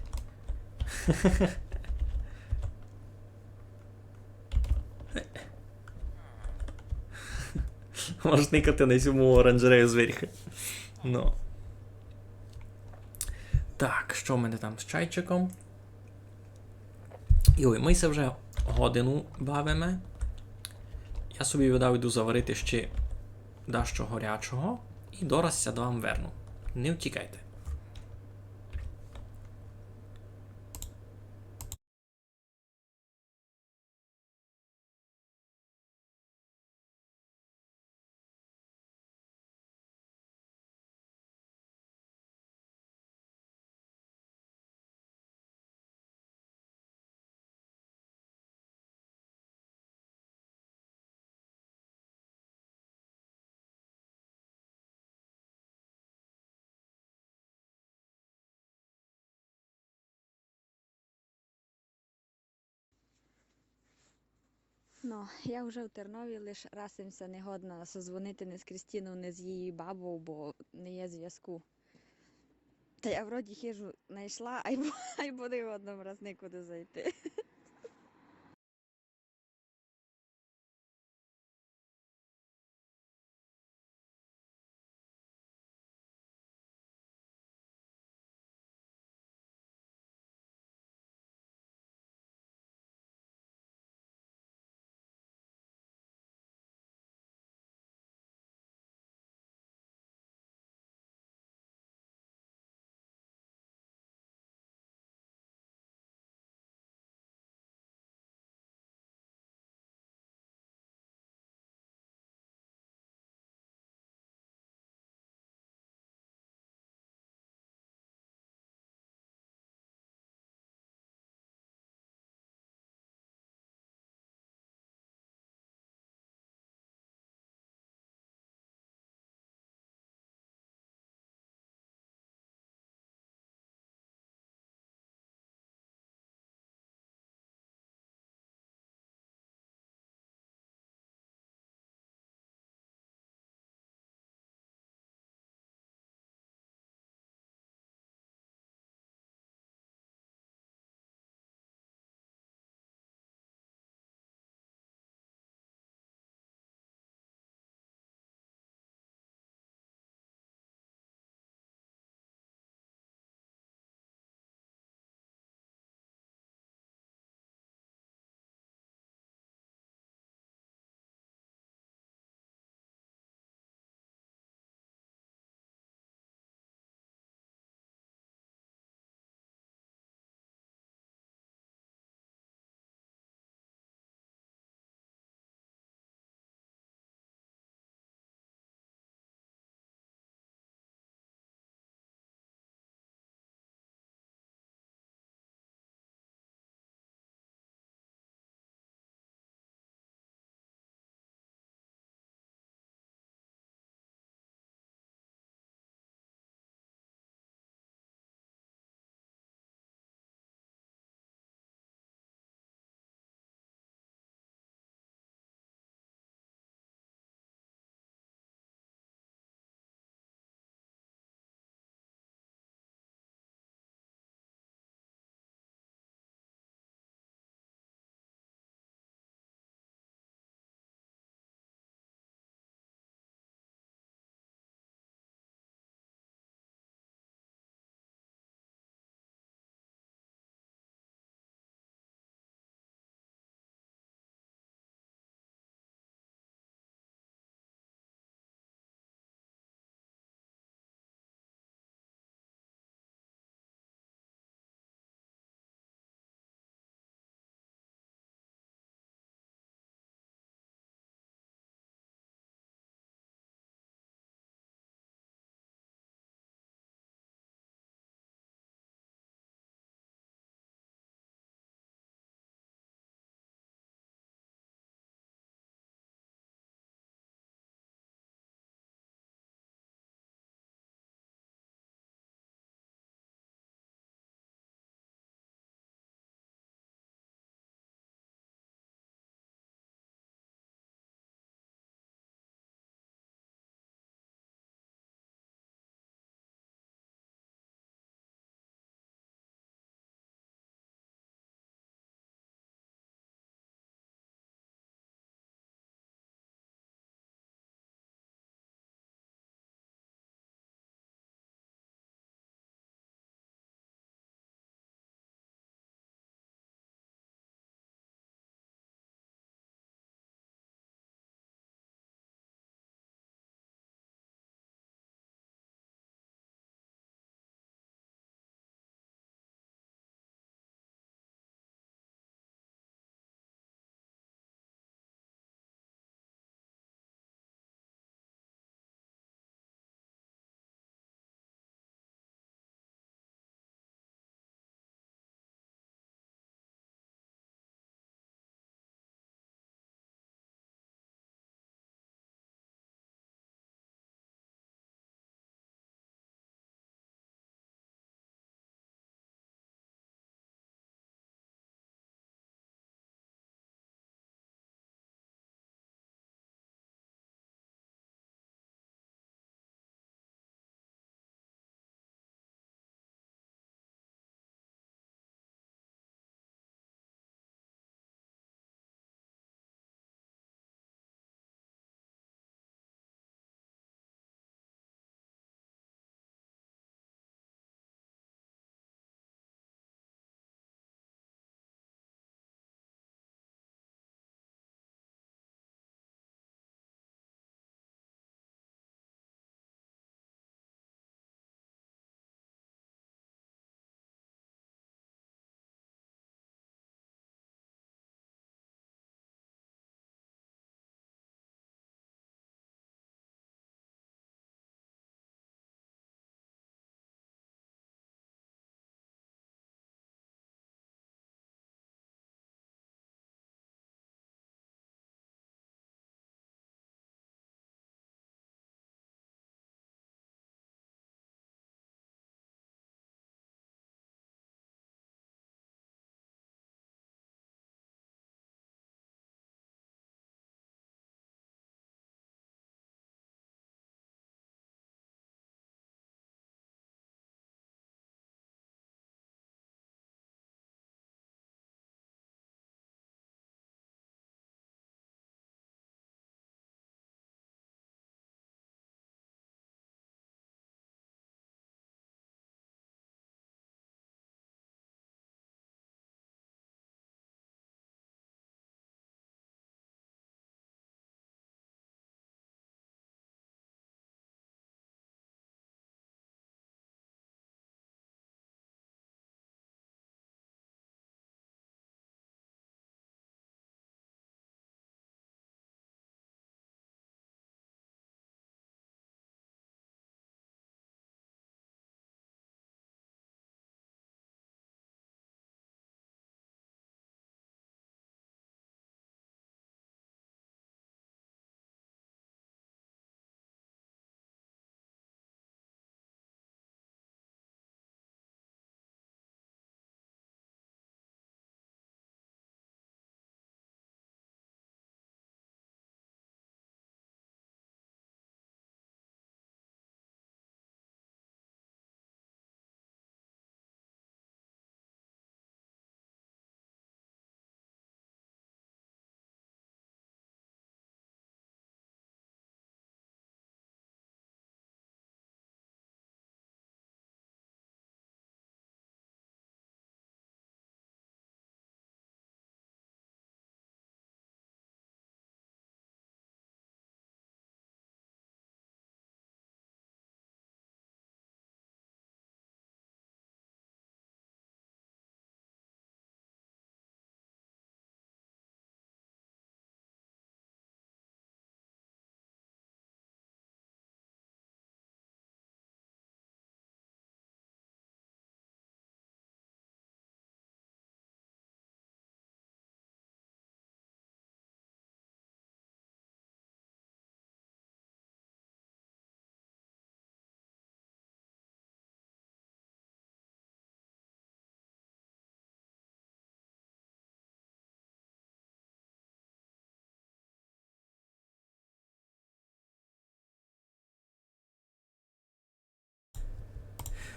Можеш никати на цьому оранжерею зверху. Ну. Так, що в мене там з чайчиком? І ой, ми се вже годину бавимо. Я собі видав, йду заварити ще дещо горячого. І дораз до вам верну. Не втікайте. Ну, я вже в Тернові, лише раз їмся не годна созвонити не з Крістіною, не з її бабою, бо не є зв'язку. Та я вроді хижу знайшла, а й буде в одному раз нікуди зайти.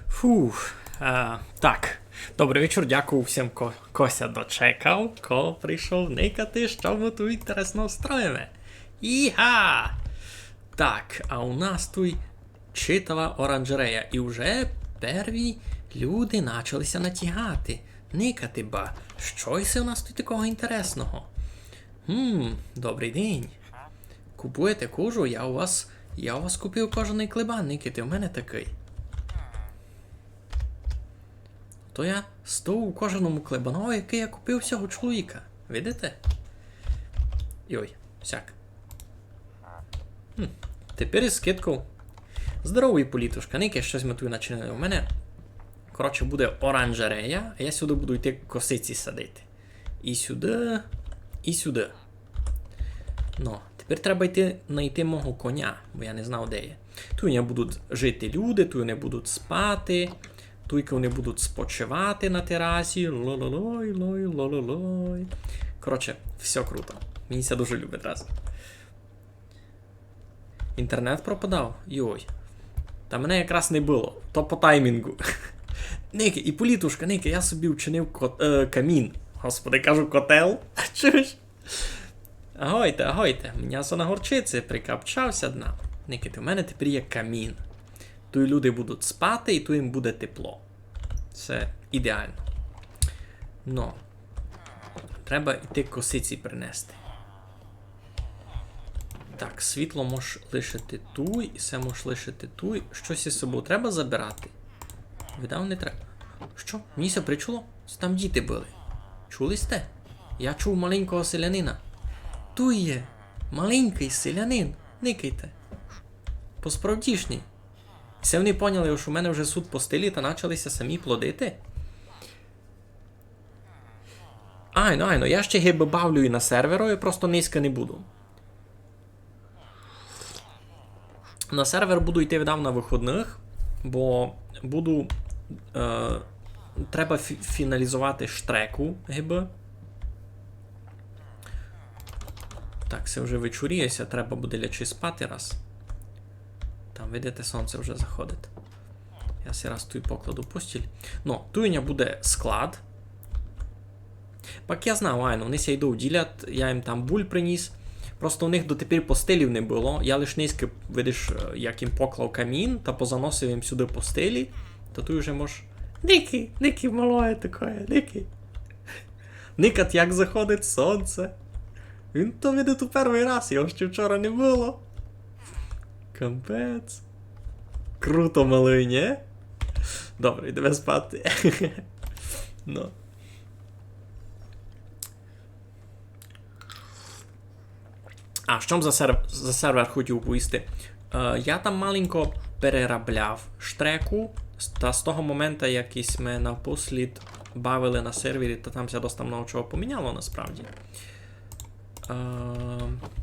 Фух. Так. Добрий вечір, дякую всім, Кося дочекав, ко прийшов никати, що ми тут інтересно строїмо. Іга! Так, а у нас тут читава оранжерея, і вже перві люди почалися натягати. Никати ба, щось у нас тут такого інтересного. Добрий день. Купуєте кожу? Я у вас купив кожаний клебан, Никити, у мене такий. То я стою у кожаному клебану, який я купив всього чоловіка. Видите? Ой, сяк. Тепер із скидкою. Здоровий політушка, Ники, щось ми тут начинали. У мене, коротше, буде оранжерея, а я сюди буду йти косиці садити. І сюди, і сюди. Ну, тепер треба знайти мого коня, бо я не знав, де є. Тут у мене будуть жити люди, тут вони будуть спати, тут вони будуть спочивати на терасі. Ло-ло-лой, лой-ло-ло-лой. Коротше, все круто. Мені це дуже любить раз. Інтернет пропадав? Йой. Та мене якраз не було. То по таймінгу. Ники, і політушка, Ники, я собі вчинив камін. Господи, кажу, котел. Чуєш? Агойте, агойте, м'ясо на горчиці, прикапчався дна. Никити, у мене тепер є камін. Тут люди будуть спати, і тут їм буде тепло. Це ідеально. Но, треба йти косиці принести. Так, світло можеш лишити ту, і все можеш лишити ту. Щось із собою треба забирати. Видав, не треба. Що? Мені це причуло? Там діти були. Чули сте? Я чув маленького селянина. Ту є. Маленький селянин. Никайте. По-справдішній. Це вони поняли, що в мене вже суд по стилі та почалися самі плодити. Айно, я ще гиби бавлю і на серверу, і просто низько не буду. На сервер буду йти віддав на виходних, бо буду... треба фіналізувати штреку гиби. Так, це вже вечоріється, треба буде лячи спати раз. Там, видите, сонце вже заходить. Я ще раз тут покладу постіль. Ну, тут у мене буде склад. Пак я знав, айно, вони ся йдуть ділять, я їм там буль приніс. Просто у них дотепер постелів не було. Я лиш низько, видиш, як їм поклав камін, та позаносив їм сюди постелі. То тут вже можеш... Ники, малое таке, Ники. Никат, як заходить сонце. Він то видить у перший раз, його ще вчора не було. Капець. Круто, малий, ні? Добре, йдемо спати. Ну. А, що за сервер хотів повісти? Я там маленько переробляв штреку, та з того моменту, якийсь ми напослід бавили на сервері, то там все досить много чого поміняло насправді.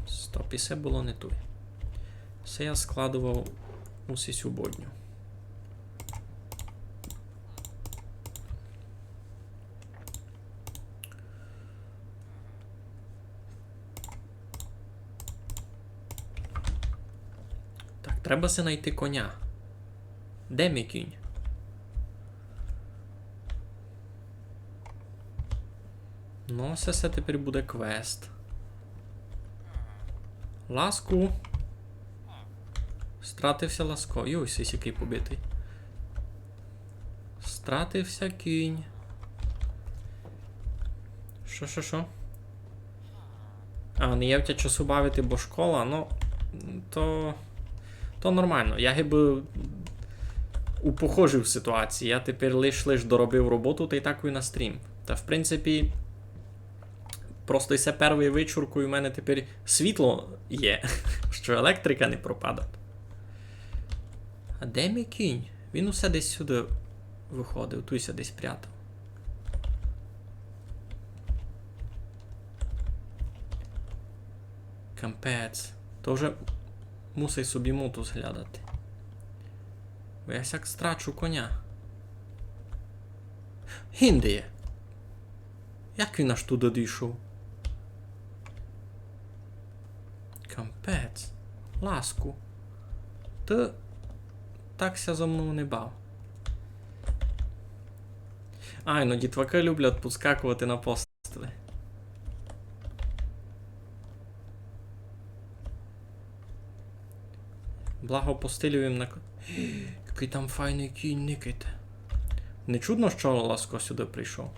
Стоп, і все було не тут. Все я складував усі сьогодні. Так, треба се знайти коня. Де мій кінь? Ну, все тепер буде квест. Ласку. Стратився ласко. Йой, сись який побитий. Стратився кінь. Що? А, не є в тебе часу бавити, бо школа, ну, то нормально. Я гиби упохожив ситуації. Я тепер лиш доробив роботу та й так і на стрім. Та в принципі, просто і це перший вечір, коли в мене тепер світло є, що електрика не пропадає. А де мій кінь? Він усе десь сюди виходив, туйся десь прятав. Кампець. То вже мусить собі муту зглядати. Бо я сяк страчу коня. Гіндеє. Як він аж туди дійшов? Кампець. Ласку. Ти такся за мною не бав. Ай, ну дітваки люблять підскакувати на постели. Благо постелюємо на... Який там файний кінь, Никите. Не чудно, що Ласко сюди прийшов?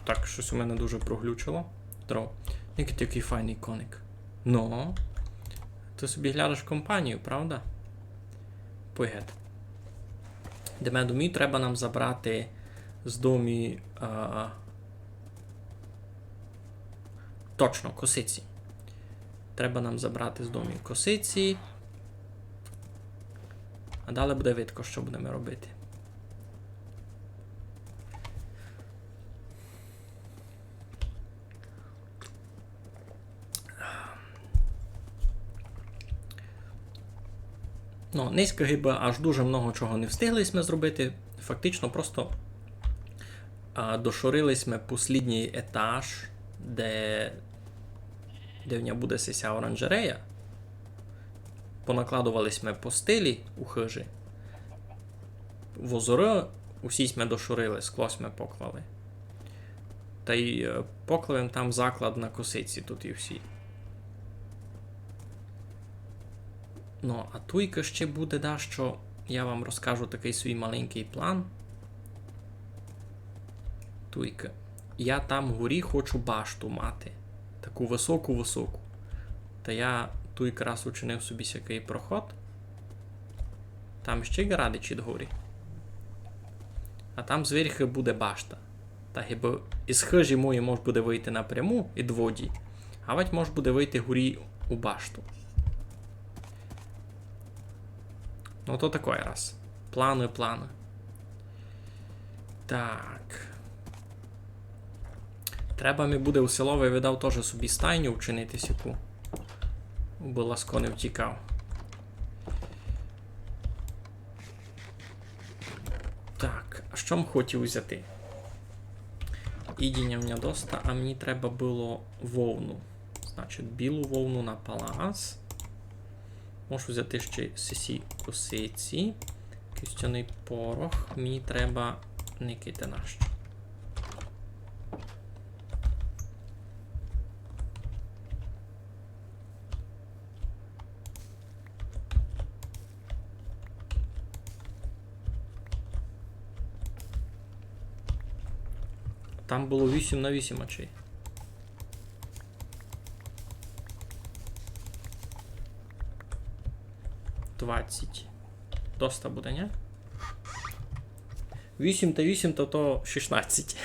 Так, щось у мене дуже проглючило. Здорово. Никите, який файний коник. Ну, ти собі глядаш компанію, правда? Пойгет. Демедумі треба нам забрати з домі... Точно, косиці. Треба нам забрати з домі косиці. А далі буде видко, що будемо робити. Ну, низько гиба аж дуже много чого не встигли ми зробити. Фактично просто дошорились ми послідній етаж, де в нього буде сися оранжерея. Понакладувались ми по стилі у хижі. В озори усі ми дошурили, склось ми поклали. Та й поклавим там заклад на косиці тут і всі. Ну, а туйка ще буде, да, що я вам розкажу такий свій маленький план. Туйка. Я там вгорі хочу башту мати. Таку високу-високу. Та я тут якраз учинив собі сякий проход. Там ще градичі дгорі. А там зверхи буде башта. Та хіба із хижі мої може буде вийти напряму і дводі, а вать може буде вийти горі у башту. Ну то такой раз. Плани. Так. Треба мені буде у селовий видав теж собі стайню вчинити сяку. Бо Ласко не втікав. Так, а що м хотів взяти? Ідіння в мене доста, а мені треба було вовну. Значить, білу вовну на палац. Можу взяти ще сесі косиці. Кістяний порох. Мені треба Никити нащо. Там було 8 на 8 очей. Двадцять. Доста буде, не? 8 та 8 то 16.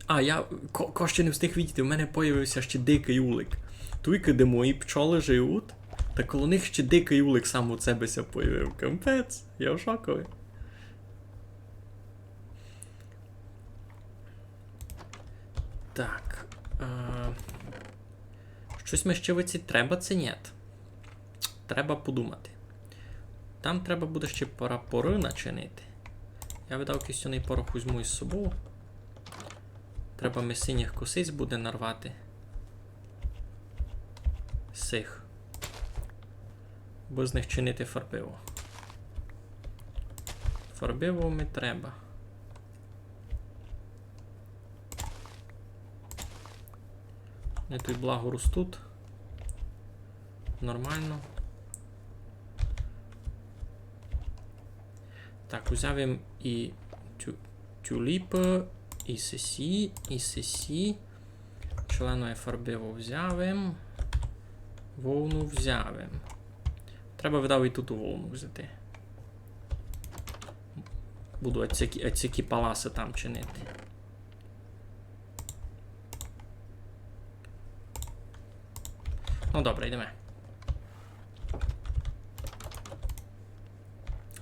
А, я ще не встиг видіти, в мене появився ще дикий улик. Туйки, де мої пчоли живуть, та коло них ще дикий улик сам у себе ся появив. Капець, я в шокові. Так. Щось ми ще виціть треба, це ні. Треба подумати. Там треба буде ще прапори начинити. Я видав кістяний порох візьму із собою. Треба ми синіх косиць буде нарвати. Сих. Бо з них чинити фарбиво. Фарбиво ми треба. Не той благо ростуть. Нормально. Так, узяв їм і тюліпи, і сесі. Членої фарбиво взявим. Вовну взявим. Треба видав і тут у вовну взяти. Буду оцікі паласи там чинити. Ну добре, йдемо.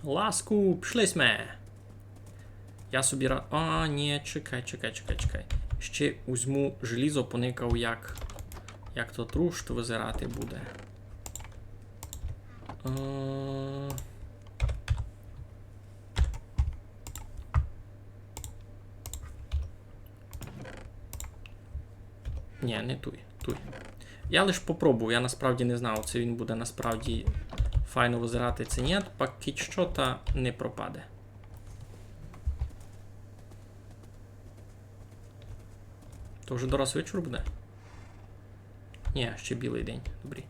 Ласку, пішли сме. Я собі А, ні, чекай. Ще візьму желізо, поникав, як то трушт визирати буде. Ні, не туй, туй. Я лиш попробую, я насправді не знав, це він буде насправді файно визирати чи ні, поки що та не пропаде. То вже дорос вечір буде? Ні, ще білий день, добрі.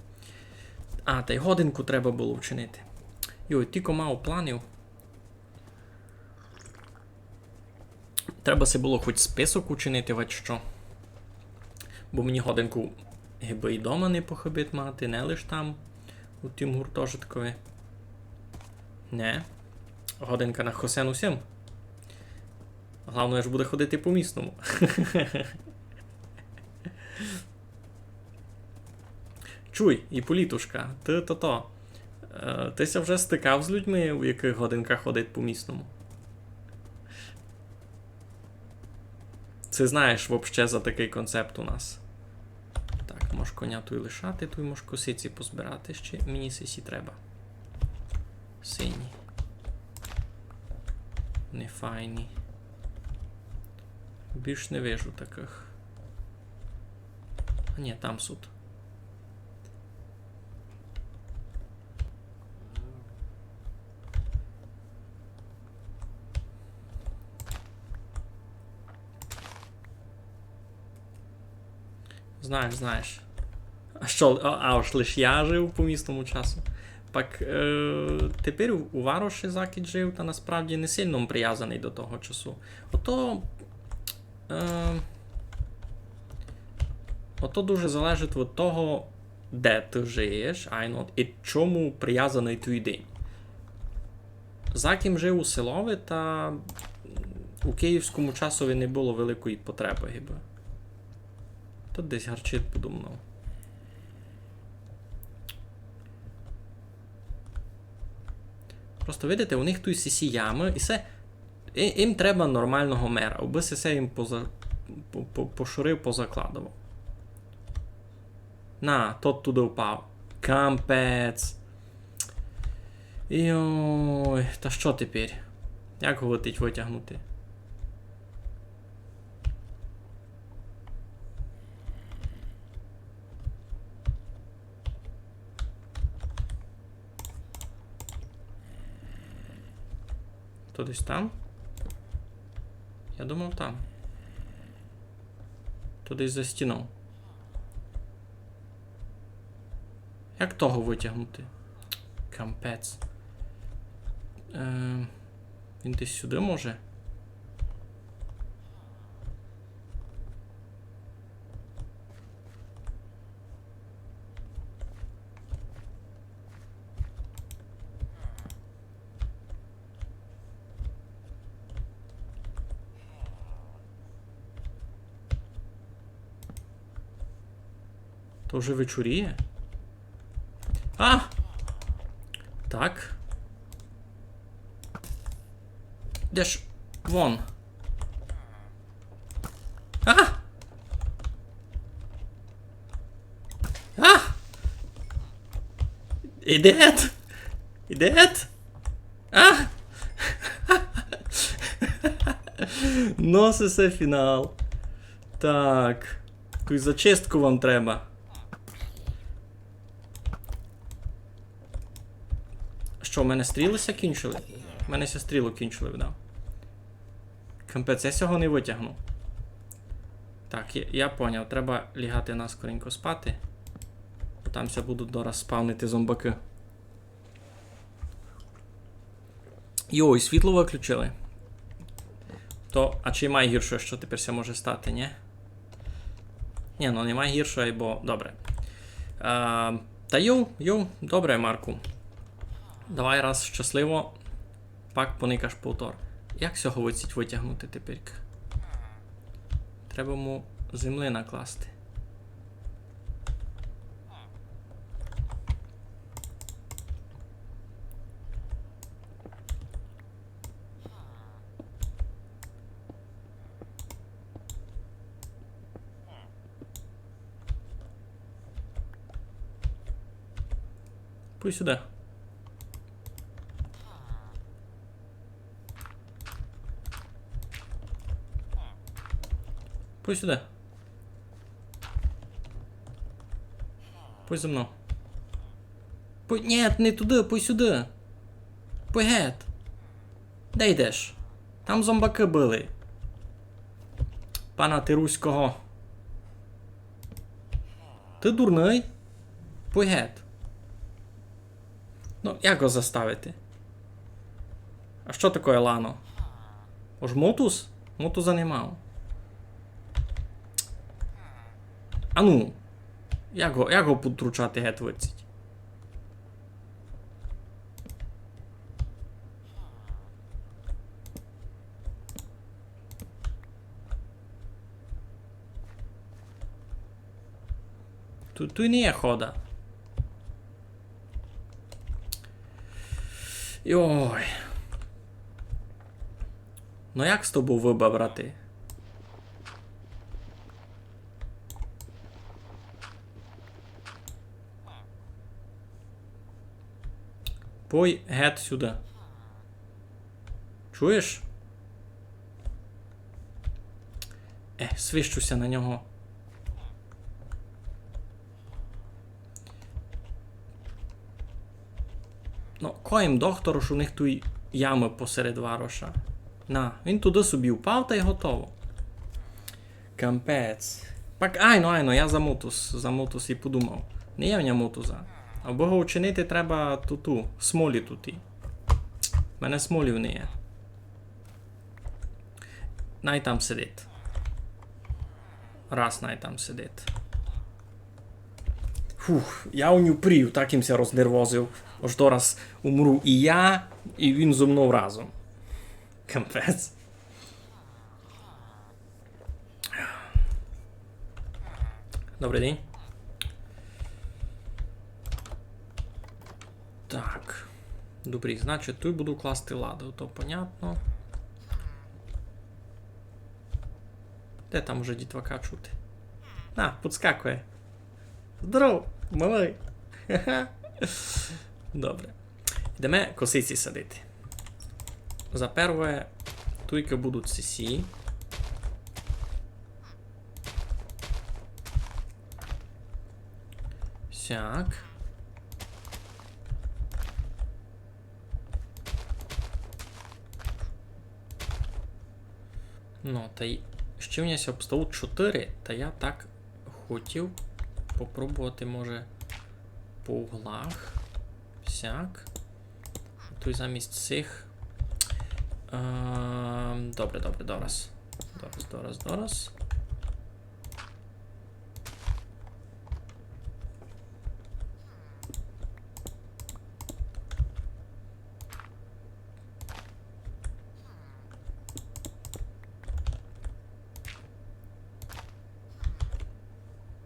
А, та й годинку треба було вчинити. Йой, тільки мав планів. Треба се було хоч список учинити, от що. Бо мені годинку гиби і дома не похибить мати, не лиш там, у тім гуртожиткові. Не. Годинка на Хосен усім. Головне ж буде ходити по місному. Чуй, Іполітушка, ти тися вже стикав з людьми, у яких годинка ходить по місному? Це знаєш, вообще, за такий концепт у нас. Так, мож коня той лишати, той мож косиці позбирати ще. Мені сисі треба. Сині. Не файні. Більш не вижу таких. А ні, там суд. Знаєш. А що, аж лиш я жив по місному часу. Пак тепер у Вароші Закіт жив, та насправді не сильно прив'язаний до того часу. Ото дуже залежить від того, де ти живеш, і чому прив'язаний твій день. Закім жив у Силові, та у київському часові не було великої потреби, гіби. Тут десь гарчить подумав. Просто видите, у них тут сісі ями, і все. Їм треба нормального мера, аби все їм пошурив, позакладував. На, тот туди впав. Кампець. Йой, та що тепер? Як його витягнути? То десь там? Я думав там. То десь за стіном. Як того витягнути? Кампець. Він десь сюди може? То вже вечоріє? А! Так. Де ж? Вон. А! А! Ідет! Ідет! А! Носисе фінал. Так. Якусь зачистку вам треба. Що, в мене стрілися кінчили? В мене ся стрілу кінчили, да. Кампець, я цього не витягну. Так, я поняв, треба лягати наскоренько спати. Бо там ся будуть дораз спавнити зомбаки. Йой, світло виключили. То, а чи має гірше, що тепер ся може стати, ні? Ні, ну немає гіршої, бо добре. Та добре, Марку. Давай раз щасливо, пак поникаш повтор. Як цього витягнути тепер? Треба му земли накласти. Пусть сюди. Пусть сюди. Пой за мною. Пой... Ні, не туди, пой сюди. Пой геть. Де йдеш? Там зомбаки були. Пана ти руського. Ти дурний? Пой геть. Ну, як його заставити? А що таке лано? Ож мотус? Мотуза не мав. А ну, як його потручати геть виціть? Тут не є хода. Йой. Ну як з тобою вибрати? Пой геть сюди. Чуєш? Свищуся на нього. Ну, коїм доктору, що у них тут ями посеред вароша. На, він туди собі впав та й готово. Кампець. Пак, айно, я за мутус і подумав. Не є в нього мутуза. Або його учинити треба туту, смолі туті. В мене смолів не є. Най там сидить. Раз най там сидить. Фух, я у нього прів, так їмся рознервозив. Ож дораз умру і я, і він зо мною разом. Кампець. Добрий день. Так. Добрий, значить, тут буду класти ладу, то понятно. Де там вже дітвака чути? На, підскакує. Здоров, малий. Добре. Йдемо косиці садити. За перше, туйки будуть сісі. Сяк. Ну, та й ще в нас обставу 4, та я так хотів попробувати, може, по углах. Сяк. Тут замість цих. Добре, дораз. Дораз.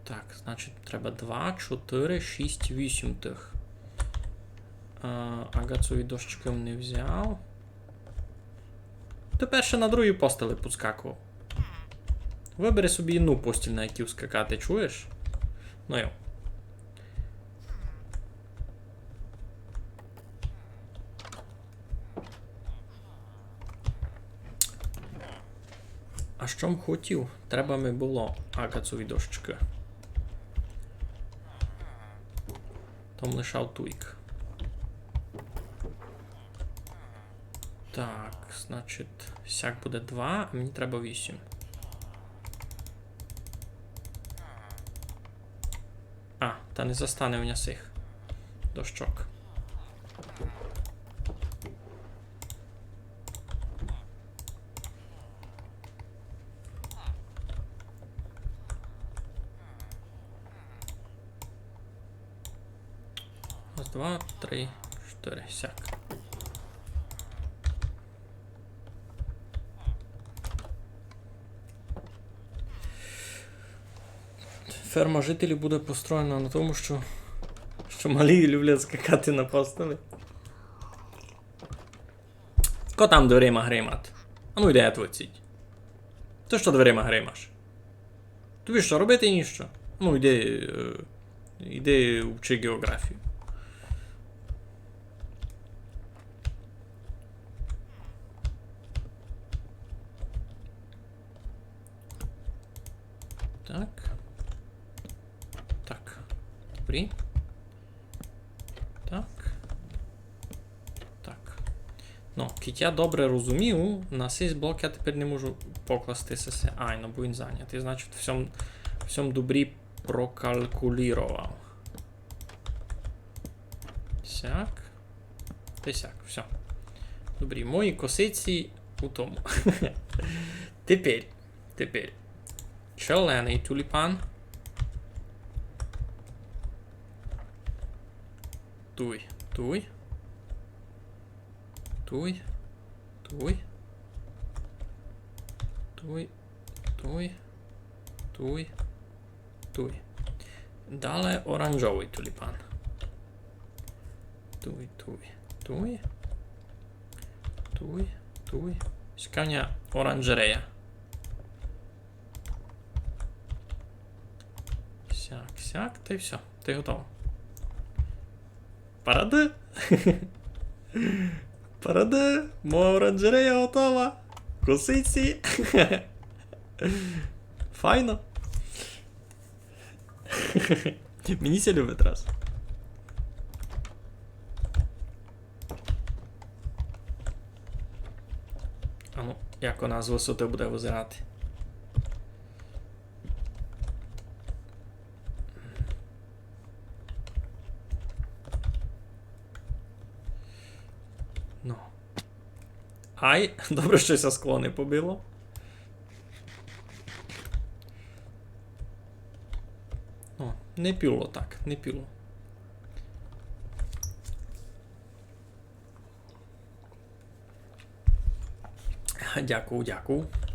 Так, значить, треба 2, 4, 6, 8 тих. Агацові дощки не взяв. Тепер ще на другій постелі поскакував. Вибери собі інну постіль, на якій скакати, чуєш? Ну йо. А що б хотів? Треба ми було агацові дощки. Том лишав туйк. Так, значить, сяк буде 2, а мені треба 8. Та не застане в мене цих дощок. Раз, 2, 3, 4, сяк. Ферма жителів буде построєна на тому, що малі люблять скакати на постелі. Ко там дверима гримати? А ну йде твоціть. Ти що дверима гримаш? Тобі що, робити ніщо? Ну йди вчи географію. Так. Добрі. Так. Так. Ну, кіть я добре розумів, на цей блок я тепер не можу покласти сесе. Ай, ну бо він зайнятий. Значить, всьому добрі прокалкулірував. Сяк. Та сяк, все. Добрі, мої косиці у тому. Тепер. Шалений тюліпан. Туй. Далі оранжевий тюліпан. Туй. Сканя оранжерея. Сяк, та й все. Ти готов. Паради. Моя оранжерея готова. Косиці. Файно. Мені ся любить раз. А ну, як вона з висоти буде визирати? Ну. Ай, добре, щось скло не побило. О, не піло так, не піло.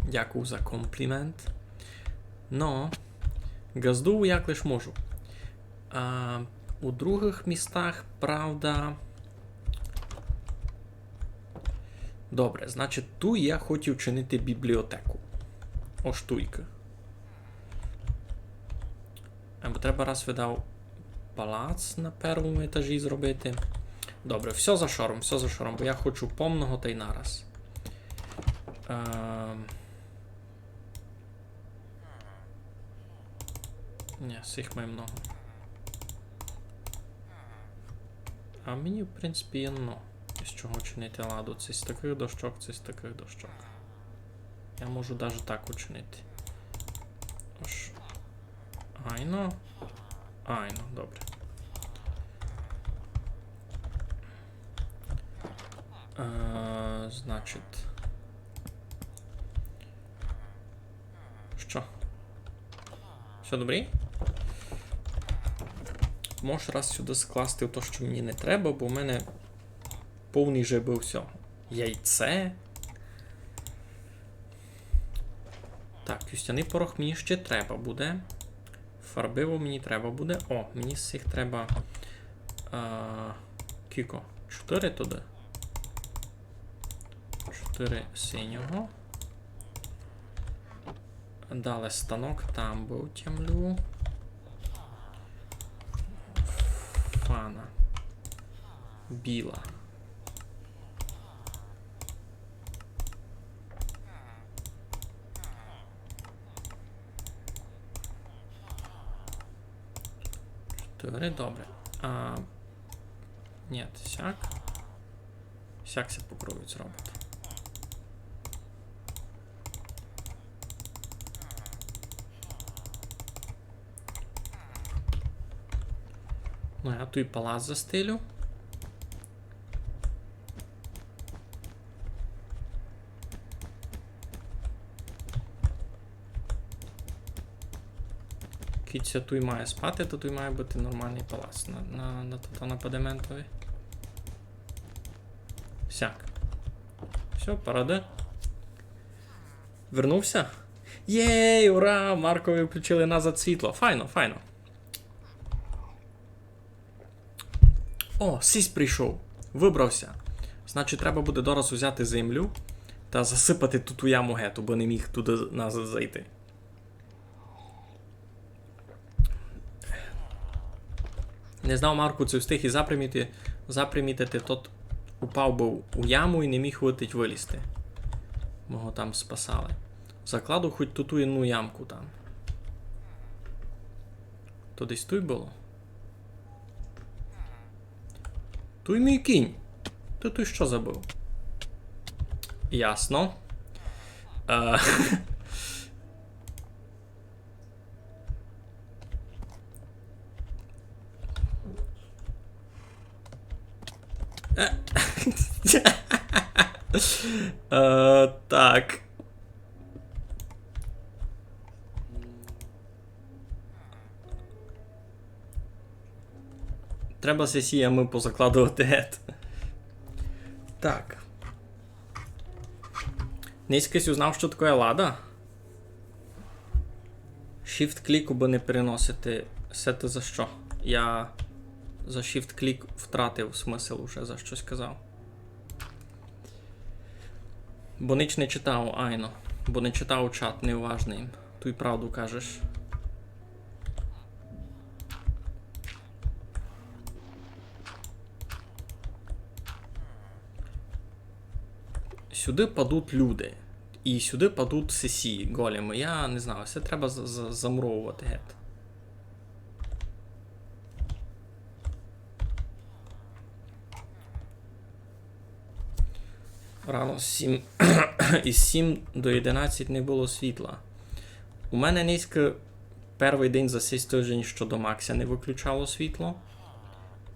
Дякую за комплімент. Но, газду як лиш можу. У других містах, правда... Добре, значить, тут я хотів чинити бібліотеку. Оштуйка. Бо треба раз видав палац на першому етажі зробити. Добре, все за шором, бо я хочу помного та й нараз. Ні, всіх має много. А мені, в принципі, є но. З чого чинити ладу? Це з таких дощок, це з таких дощок. Я можу навіть так учинити. Ось. Айно, добре. Значить. Що? Все добре? Можеш раз сюди скласти те, що мені не треба, бо в мене повний же був все. Яйце. Так, кюстяний порох мені ще треба буде. Фарбиво мені треба буде. О, мені з цих треба. Кіко? 4 туди. 4 синього. Далі станок там був тямлю. Фана. Біла. Добре. Ні, сяк. Сяк се покроють зробити. Ну, я тут і палац застелю. Кіця тут має спати, то тут має бути нормальний палац на падементові. Сяк. Все, параде. Вернувся? Єй, ура! Маркові включили назад світло. Файно, файно. О, сісь прийшов. Вибрався. Значить, треба буде дораз взяти землю та засипати тут у яму гету, бо не міг туди назад зайти. Не знав, Марку це встиг і запримітити, тот упав був у яму і не міг вилізти. Мого там спасали. Закладу хоч ту одну ямку там. То десь тут було? Туй мій кінь. Ти що забив? Ясно. Е, Так. Треба сесіями позакладувати гет. Так. Низькись узнав, що таке лада? Shift-клік, бо не переносити. Це за що? Я за Shift-клік втратив смисл уже, за щось казав. Бо ніч не читав, айно. Бо не читав чат, неуважний. Ту й правду кажеш. Сюди падуть люди. І сюди падуть сесії, големи. Я не знаю, все треба замуровувати гет. Рано із 7 до 11 не було світла. У мене низько перший день за цей тиждень, що до Макса не виключало світло.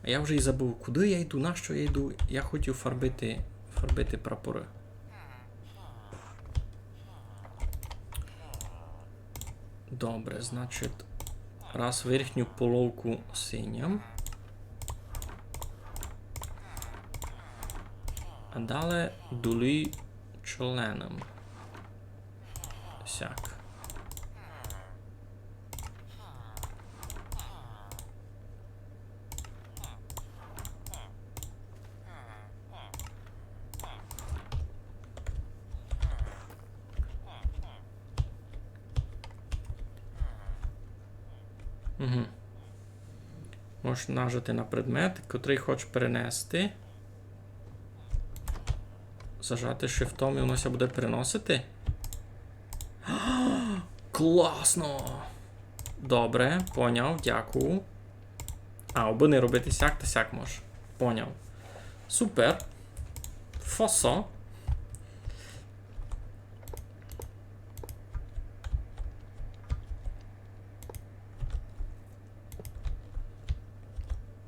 А я вже й забув, куди я йду, на що я йду. Я хотів фарбити прапори. Добре, значить, раз верхню половку синім. А далі долі чоленом. Сяк. Угу. Можеш нажати на предмет, котрий хочеш перенести. Зажати шифтом і воно ся буде переносити. Класно! Добре, поняв, дякую. Аби не робити сяк та сяк можеш. Поняв. Супер. Фосо.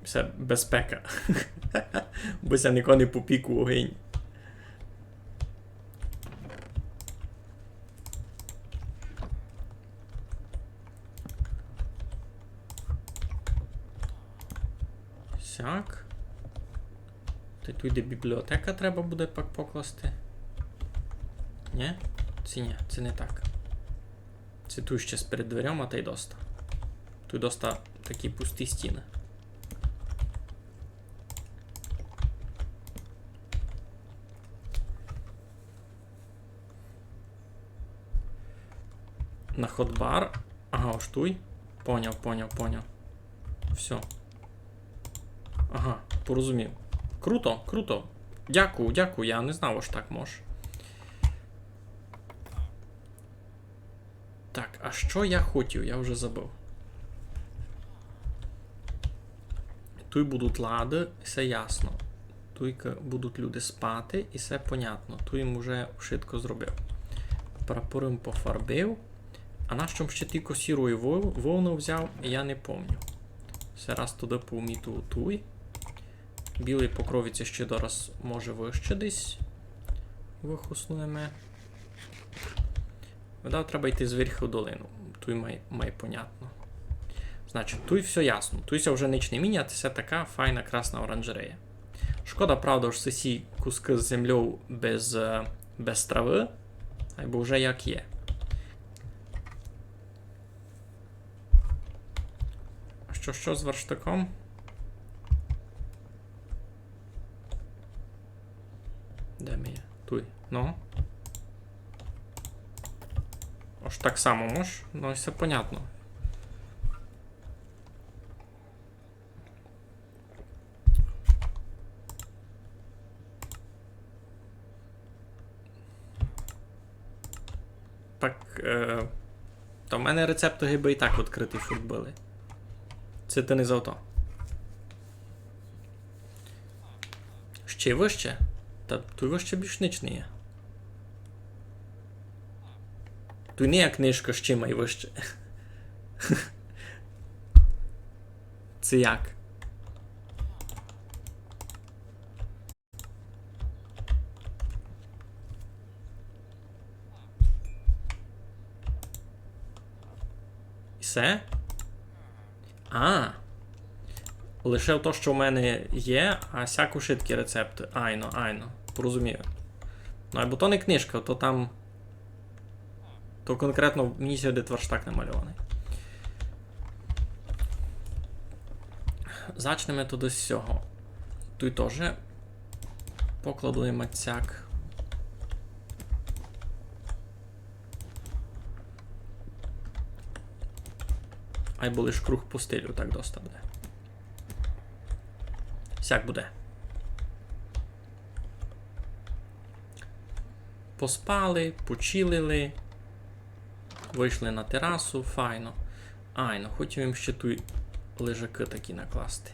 Все, безпека. Бо ся нікого не попік у огонь. Сяк. Тут йде бібліотека, треба буде покласти. Ні? Це не так. Це тут ще перед дверями, та й доста. Тут доста такі пусті стіни. На ходбар. Ага, ось туй. Поняв. Все. Ага, порозумів. Круто. Дякую, я не знав, що так може. Так, а що я хотів? Я вже забув. Тут будуть лади, все ясно. Тут будуть люди спати, і все понятно. Тут їм вже швидко зробив. Прапорим пофарбив. А на що ще тільки сірою вовну взяв, я не пам'ятаю. Все раз туди помітив туй. Білий покровіці ще дораз може вище десь. Вихуснуємо. Видав, треба йти зверху в долину. Туй має понятно. Значить, туй все ясно. Туй ся вже ніч не міняти, це така файна красна оранжерея. Шкода, правда, що ці куски з землею без трави, або вже як є. А що з верштаком? Де ми є? Туй. Ну. Ось так само можеш? Ну, все понятно. Так, то в мене рецепти гиби і так відкритий, щоб були. Це ти не за то. Ще й вище? Та тут вище більш ніч не є. Тут не є книжка ще май вище. Це як? І все? Лише то, що в мене є, а всяку шиткі рецепти. Айно. Порозумію. Ну, або то не книжка, то там. То конкретно мені сюди тверштак намальований. Зачнемо туди з цього. Тут теж покладуємо цяк. Айбо лиш круг по стилю, так доста буде. Сяк буде. Поспали, почилили. Вийшли на терасу, файно. Айно, хотів їм ще тут лежаки такі накласти.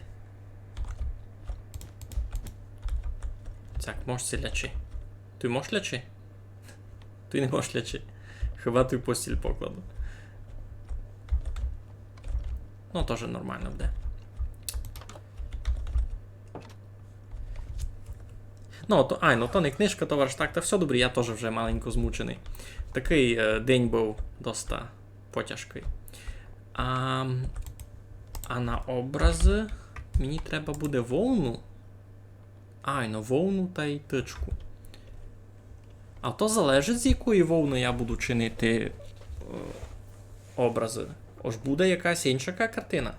Так, можеш це лячи. Ти можеш лячи? Ти не можеш лячи. Хіба ти постіль покладу. Ну, теж нормально буде. Ну, то не книжка, то верштак, та все добре, я теж вже маленько змучений. Такий день був доста потяжкий. А на образи мені треба буде вовну. Вовну та й тичку. А то залежить, з якої вовни я буду чинити образи. Ож буде якась інша картина.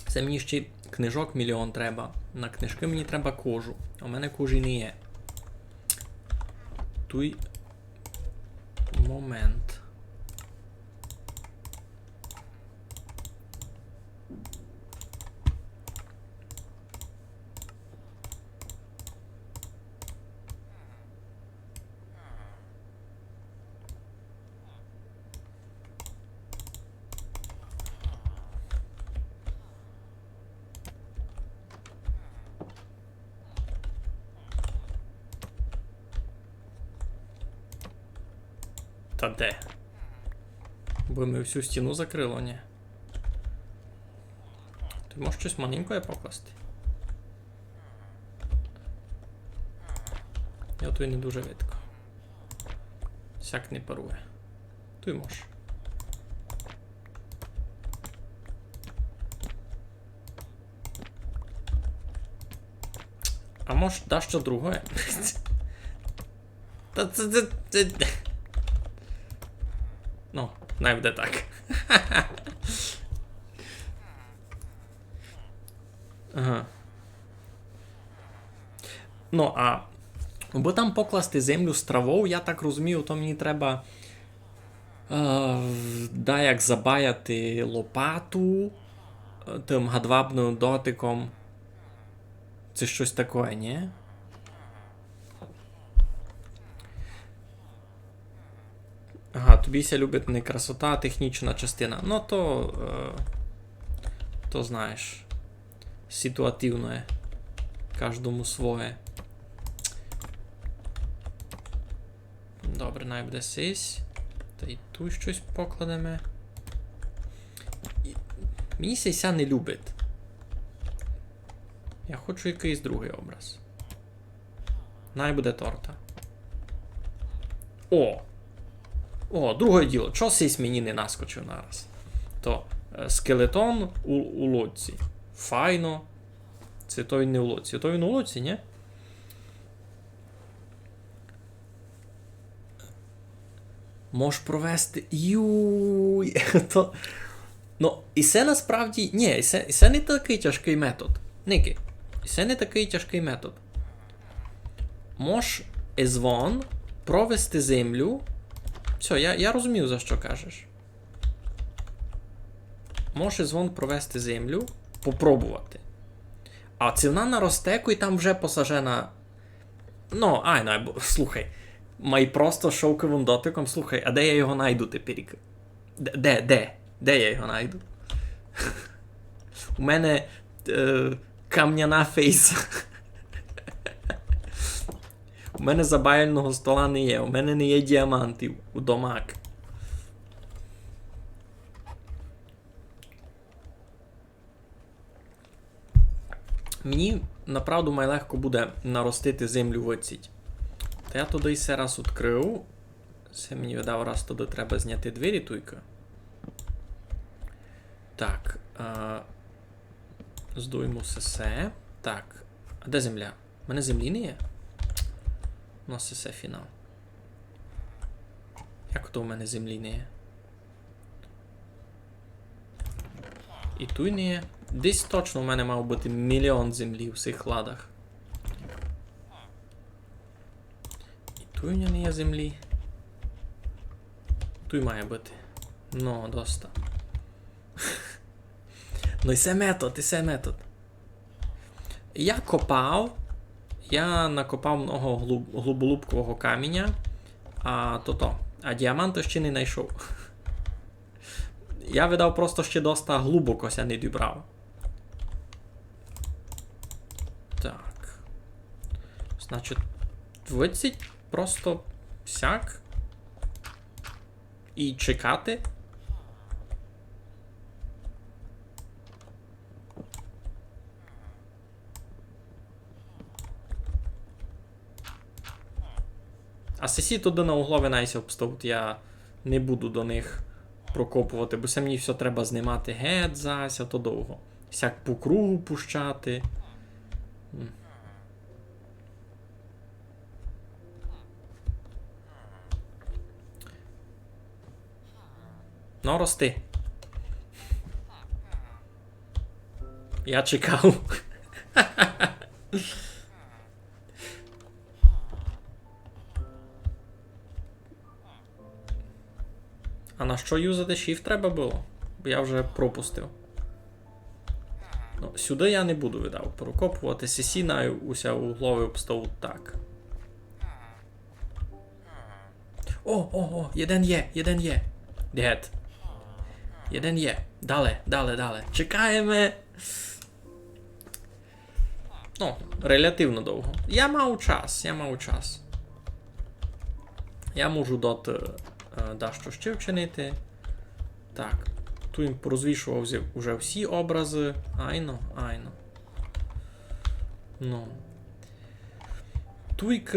Це мені ще книжок мільйон треба. На книжки мені треба кожу. А у мене кожі не є. Туй момент. Та де? Бо ми всю стіну закрило, ні? Ти можеш щось маленьке покласти? Я тут не дуже видко. Сяк не парує. Ти можеш. А може даш що друге? Та це... Ну, не буде так. Ага. Ну, бо там покласти землю з травою, я так розумію, то мені треба як забаяти лопату тим гадвабним дотиком. Це щось таке, ні? Ага, тобі ся любить не красота, а технічна частина. Ну, то знаєш, ситуативне. Кожному своє. Добре, най буде сись. Та й тут щось покладемо. Мені сися не любить. Я хочу якийсь другий образ. Най буде торта. О, друге діло. Чого сись мені не наскочив нараз? То скелетон у лодці. Файно. Це той не у лодці. То він у лодці, ні? Можеш провести... Юй! То... Ну, і це насправді... Ні, і це не такий тяжкий метод. Ники, і це не такий тяжкий метод. Можеш звон провести землю. Все, я розумію, за що кажеш. Можеш звон провести землю, попробувати. А цівна на розтеку і там вже посажена... Ну, слухай. Май просто шовковим дотиком, слухай, а де я його найду тепер? Де я його найду? У мене кам'яна фейс. У мене забавельного стола не є. У мене не є діамантів у домак. Мені, направду, найлегко буде наростити землю в оціть. Та я туди все раз відкрив. Це мені видав, раз туди треба зняти двері туйка. Так. Здуємо все. Так. А де земля? У мене землі не є? У нас все фінал. Як то у мене землі не є? І тут не є. Десь точно у мене мав бути мільйон землі в цих ладах. І тут не є землі. Тут має бути. Ну, доста. Ну і це метод. Я копав. Я накопав много глуболубкового каміння. А діаманта ще не знайшов. Я видав просто ще доста глибоко ся не дібрав. Так. Значить, 20 просто сяк. І чекати. А сесі туди на углові найся обставити, я не буду до них прокопувати, бо це мені все треба знімати геть зася, то довго. Всяк по кругу пущати. Ну, рости. Я чекав. А на що юзати Shift треба було? Бо я вже пропустив. Ну, сюди я не буду, видав, прокопувати. Сесінаю уся угловий обстав так. О, один є. Дед. Один є. Далі. Чекаємо. Ну, релятивно довго. Я мав час. Я можу доти дещо ще вчинити. Так. Тут їм порозвішував вже всі образи. Айно. Ну. Туйк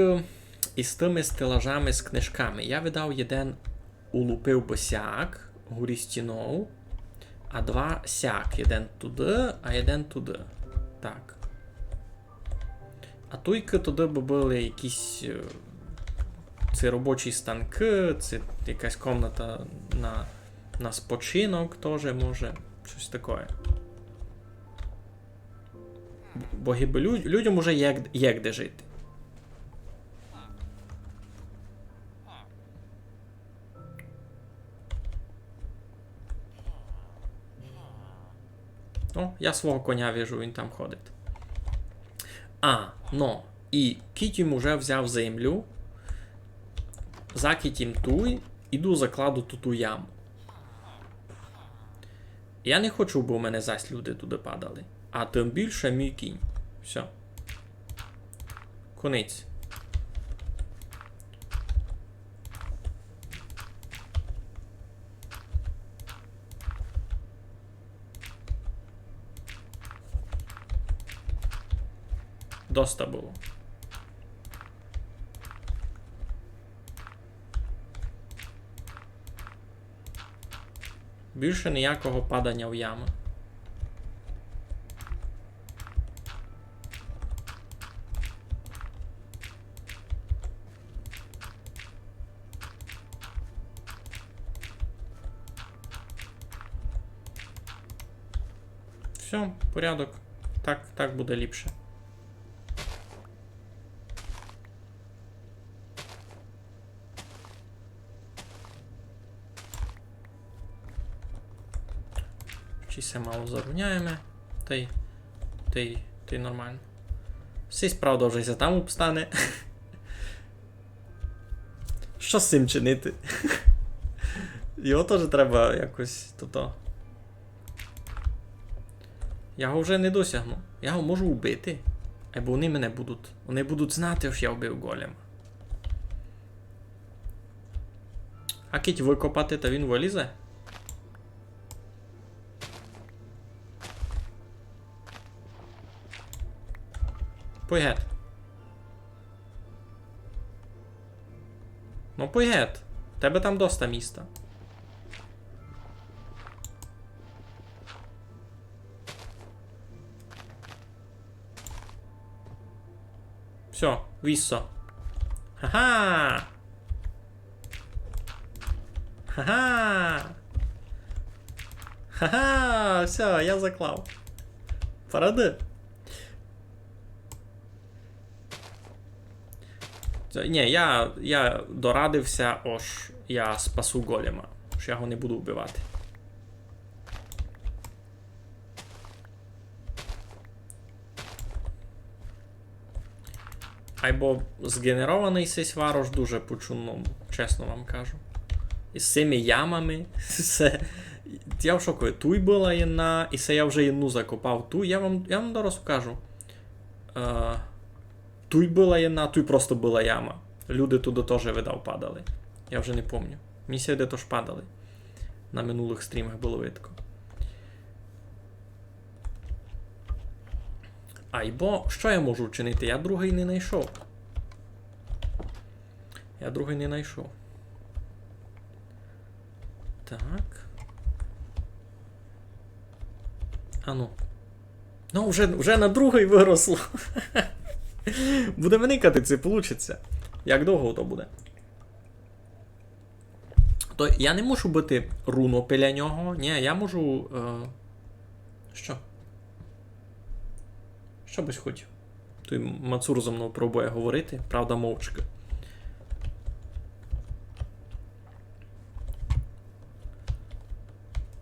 із тими стелажами з книжками. Я видав один улупив босяк, горі стінов, а два сяк. Один туди, а один туди. Так. А туйки туди би були якісь це робочі станки, це якась комната на спочинок теж може. Щось таке. Бо людям уже є де жити. О, я свого коня віжу, він там ходить. І Кітім уже взяв землю. За Кітім туй, іду закладу ту яму. Я не хочу, бо у мене зась люди туди падали. А тим більше мій кінь. Все. Конець. Доста було. Більше ніякого падання в яму. Все, порядок. Так буде ліпше. Чи все мало зарівняємо. Та й нормально. Все справа вже там обстане. Що з цим чинити? Його теж треба якось туто. Я його вже не досягну. Я його можу вбити. Або вони мене будуть. Вони будуть знати, що я вбив голема. А кіть викопати, то він вилізе? Пойгет. Ну пойгет. Тебе там доста міста. Все, віссо. Ха-ха! Ха-ха! Ха-ха! Все, я заклав. Поради. Ні, я дорадився, ож я спасу голема. Що я його не буду вбивати. Айбо згенерований цей сварош дуже по-чудному, чесно вам кажу. І з цими ямами, я в шоку. Туй була єдна, і це я вже єдну закопав. Туй, я вам зараз скажу. Туй була єдна, туй просто була яма. Люди туди теж, видав, падали. Я вже не пам'ятаю. Місія де тож падали. На минулих стрімах було видко. Айбо, що я можу вчинити? Я другий не знайшов. Так. А ну. Ну, вже на другий виросло. Буде виникати, це получиться. Як довго то буде? То я не можу бити руну біля нього. Ні, я можу... Що? Що бись хотів? Той Мацур зо мною пробує говорити, правда, мовчки.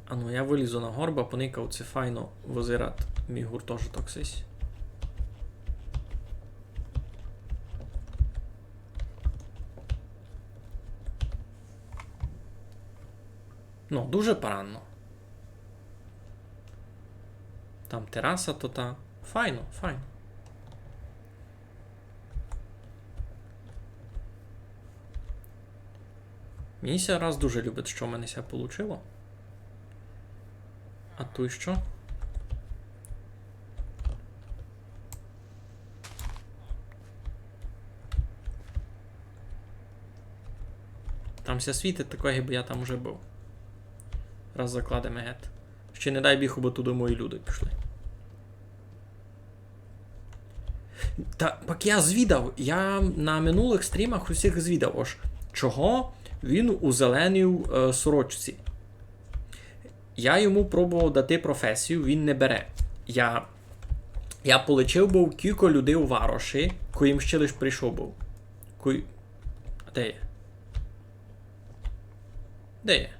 А ну, я вилізу на горба, поникав, це файно визират. Мій гуртожиток сись. Ну, дуже поранно. Там тераса то та. Файно, файно. Мені ся раз дуже любить, що в мене ся получило. А то й що? Там ся світить такого, бо я там уже був. Раз закладемо гет. Ще не дай біг, бо туди мої люди пішли. Та, пак я звідав, я на минулих стрімах усіх звідав, ож, чого він узеленив сорочці. Я йому пробував дати професію, він не бере. Я полечив був кілька людей у Вароші, коїм ще лиш прийшов був. Де є? Де є?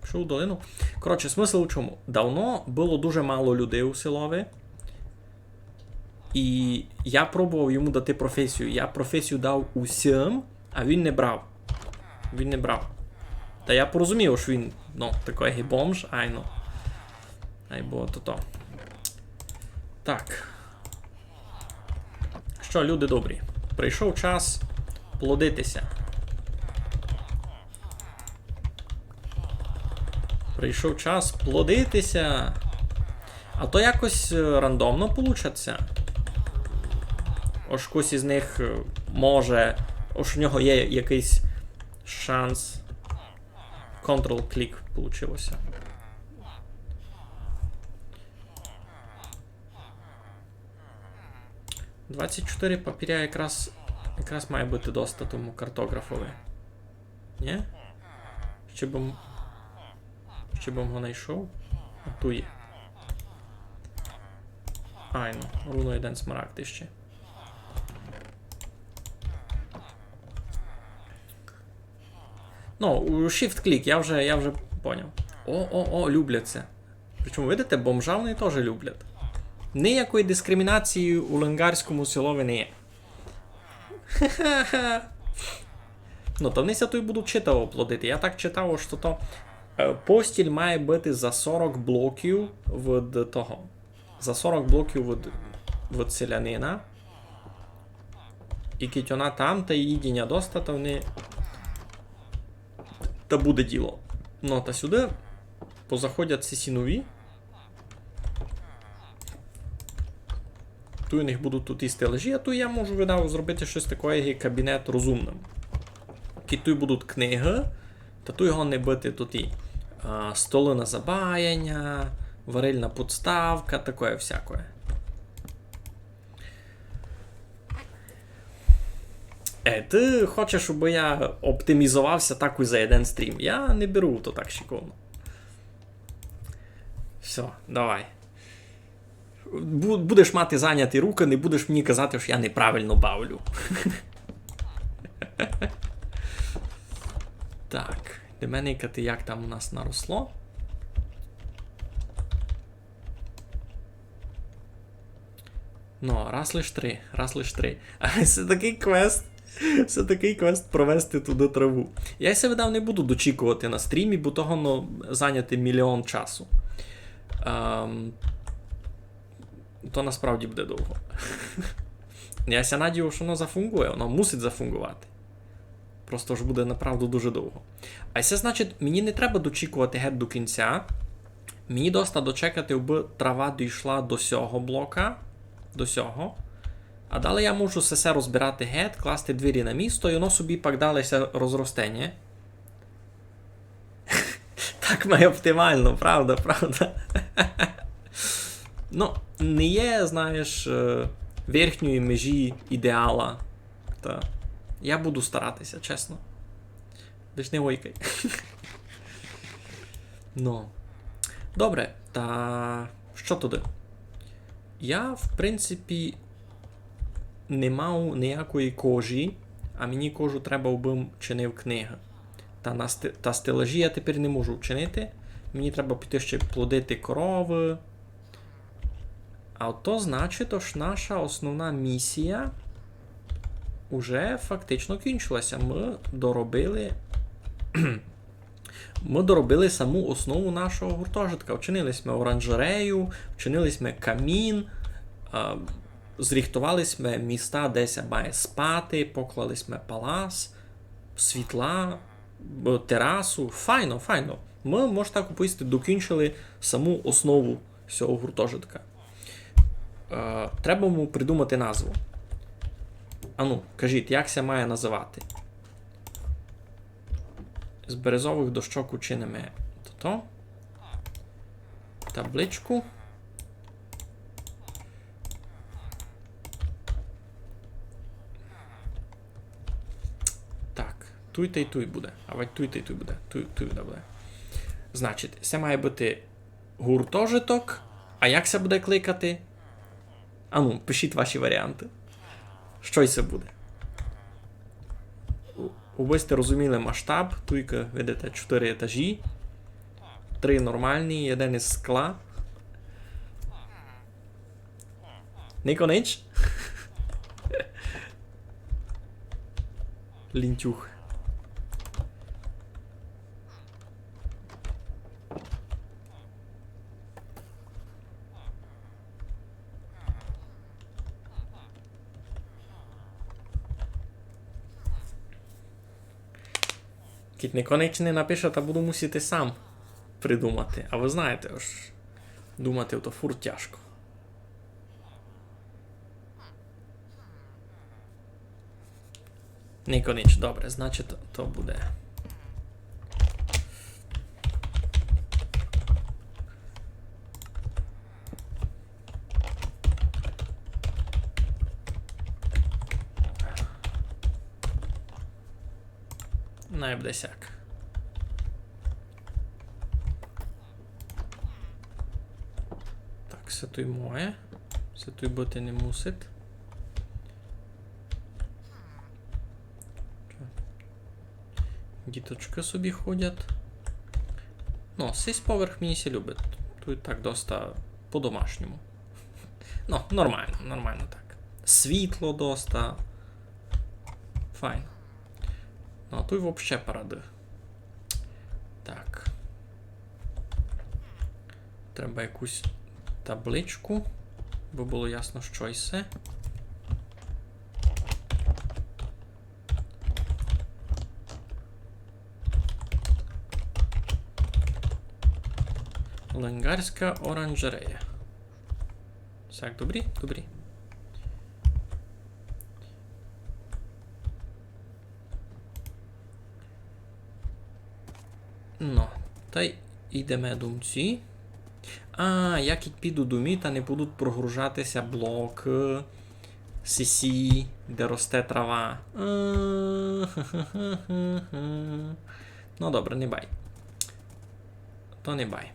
Пішов у долину. Коротше, смисл у чому? Давно було дуже мало людей у селові. І я пробував йому дати професію. Я професію дав усім, а він не брав. Він не брав. Та я порозумів, що він, ну, такий бомж, айно. Айбо то-то. Так. Що, люди добрі? Прийшов час плодитися. Прийшов час плодитися. А то якось рандомно получаться. Ось когось із них може... Ось в нього є якийсь шанс. Ctrl-клік получилося. «24 папіря якраз має бути доста тому картографові. Ні? Ще б його знайшов? А ту є. Айно, руно один смарагд ще. Ну, shift-клік, я вже поняв. О, люблять це. Причому, видите, бомжа вони теж люблять. Ніякої дискримінації у ленгарському селові не є. Ну, то внися то й буду читав оплодити. Я так читав, що то постіль має бути за 40 блоків від того. за 40 блоків від селянина. І кіть вона там, та її діння доста, та вони... Та буде діло. Ну, та сюди позаходять ці сінові. Ту у них будуть тут і стележі, а ту я можу, видав, зробити щось таке, як кабінет розумним. Тут будуть книги, та ту його не бити тут і столи на забаяння, варильна подставка, таке всяке. Ти хочеш, щоб я оптимізувався так і за один стрім? Я не беру то так шиковно. Все, давай. Будеш мати зайняті руки, не будеш мені казати, що я неправильно бавлю. Так, деменикати, як там у нас наросло. Ну, раз лиш три. А це такий квест. Це такий квест провести туди траву. Я себе дав не буду дочікувати на стрімі, бо того зайняти мільйон часу. То насправді буде довго. Я ся надію, що воно зафунгує, воно мусить зафунгувати. Просто ж буде направду дуже довго. А це значить, мені не треба дочікувати геть до кінця. Мені доста дочекати, аби трава дійшла до сього блока. До сього. А далі я можу все розбирати геть, класти двері на місто, і воно собі пак далеся розросте, ні? Так має оптимально, правда. Ну, не є, знаєш, верхньої межі ідеала. Та я буду старатися, чесно. Лиш не ойкай. Ну. Добре, та що туди? Я, в принципі, не мав ніякої кожі, а мені кожу треба аби чинив книга. Та стелажі я тепер не можу вчинити. Мені треба піти ще плодити корови. А то значить, що наша основна місія уже фактично кінчилася. Ми доробили саму основу нашого гуртожитка. Вчинили ми оранжерею, вчинили ми камін, зріхтували ми міста, де ся має спати, поклали ми палац, світла, терасу. Файно. Ми, можна так описати, докінчили саму основу цього гуртожитка. Треба йому придумати назву. Ану, кажіть, як ся має називати? З березових дощок учинимо табличку. Так, туй-та й туй буде. А туй-та й туй буде. Туй буде. Значить, це має бути гуртожиток. А як це буде кликати? Ану, пишіть ваші варіанти. Що це буде? Ви сте розуміли масштаб. Туйка, видите, 4 етажі. 3 нормальні, 1 із скла. Никонич? Лінтюх. Кіт Никонич не напише, та буду мусити сам придумати. А ви знаєте, ось думати то фур тяжко. Никонич, добре, значить то буде. Най буде сяк. Так, все той моє. Все той бути не мусить. Діточки собі ходять. Ну, сись поверх мені сі любить. Тут так доста по-домашньому. Ну, нормально так. Світло доста. Файн. Ну, а тут вообще паради. Так. Треба якусь табличку, бо було ясно, що й все. Ленгарська оранжерея. Так, добрі? Добрі. Ну, та й йдемо думці. А, як і піду думі, та не будуть прогружатися блоки CC, де росте трава. Ну добре, не бай. То не бай.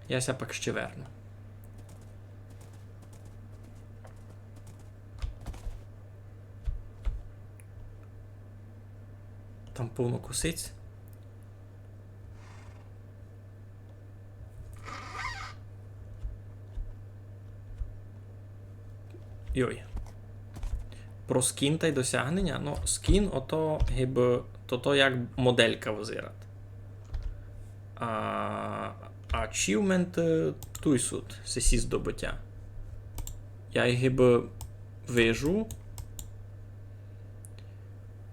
Я ся пак ще верну. Там повно косиць. Йой. Про скін та й досягнення. Ну, скін, ото гіб, то як моделька визират. Achievement туй суд, сесі здобуття. Я гіб вижу.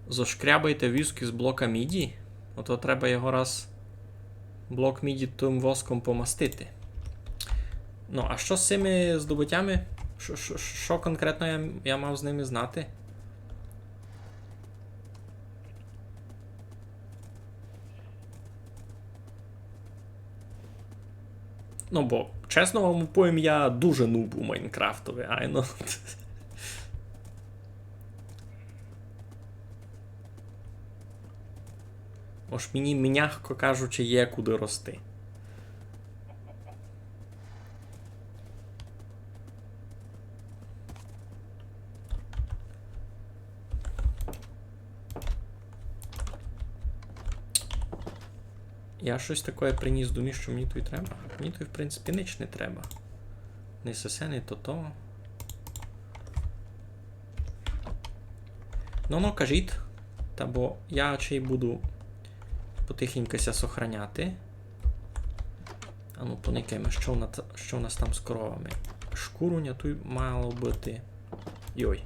Зошкрябайте візки з блока міді. Ото треба його раз блок міді тим воском помастити. Ну, а що з цими здобуттями? Що конкретно я мав з ними знати? Ну, бо, чесно вам повім, я дуже нуб у Майнкрафтові, айно. Ось мені, м'яко кажучи, є куди рости. Я щось таке приніс думі, що мені то й треба. Мені то й, в принципі, ніч не треба. Не сесе, не то-то. Ну, кажіть. Та бо я чи буду потихеньку сохраняти. А ну, поникаємо, що у нас там з коровами. Шкуруня тут мало бути. Йой.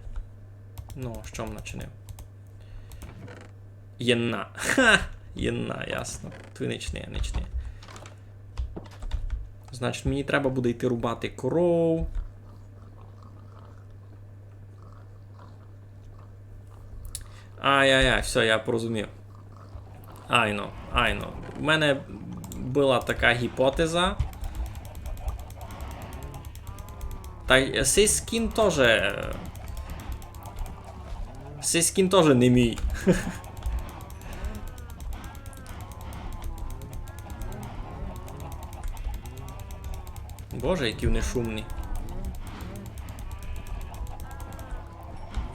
Ну, що м начинив? Єнна. Ха! Єнна, ясно. Тут нічне. Значить, мені треба буде йти рубати коров. Ай-яй-яй, все, я порозумів. Айно. У мене була така гіпотеза. Та цей скін теж... Цей скін теж не мій. Боже, які вони шумні.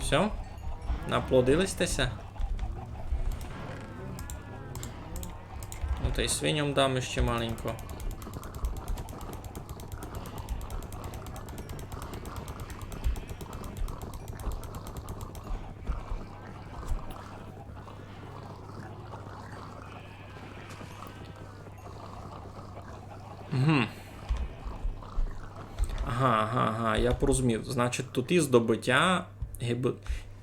Все? Наплодилися? Ну та й свиням дам ще маленько. Угу. Ага, я порозумів. Значить, тут і здобуття...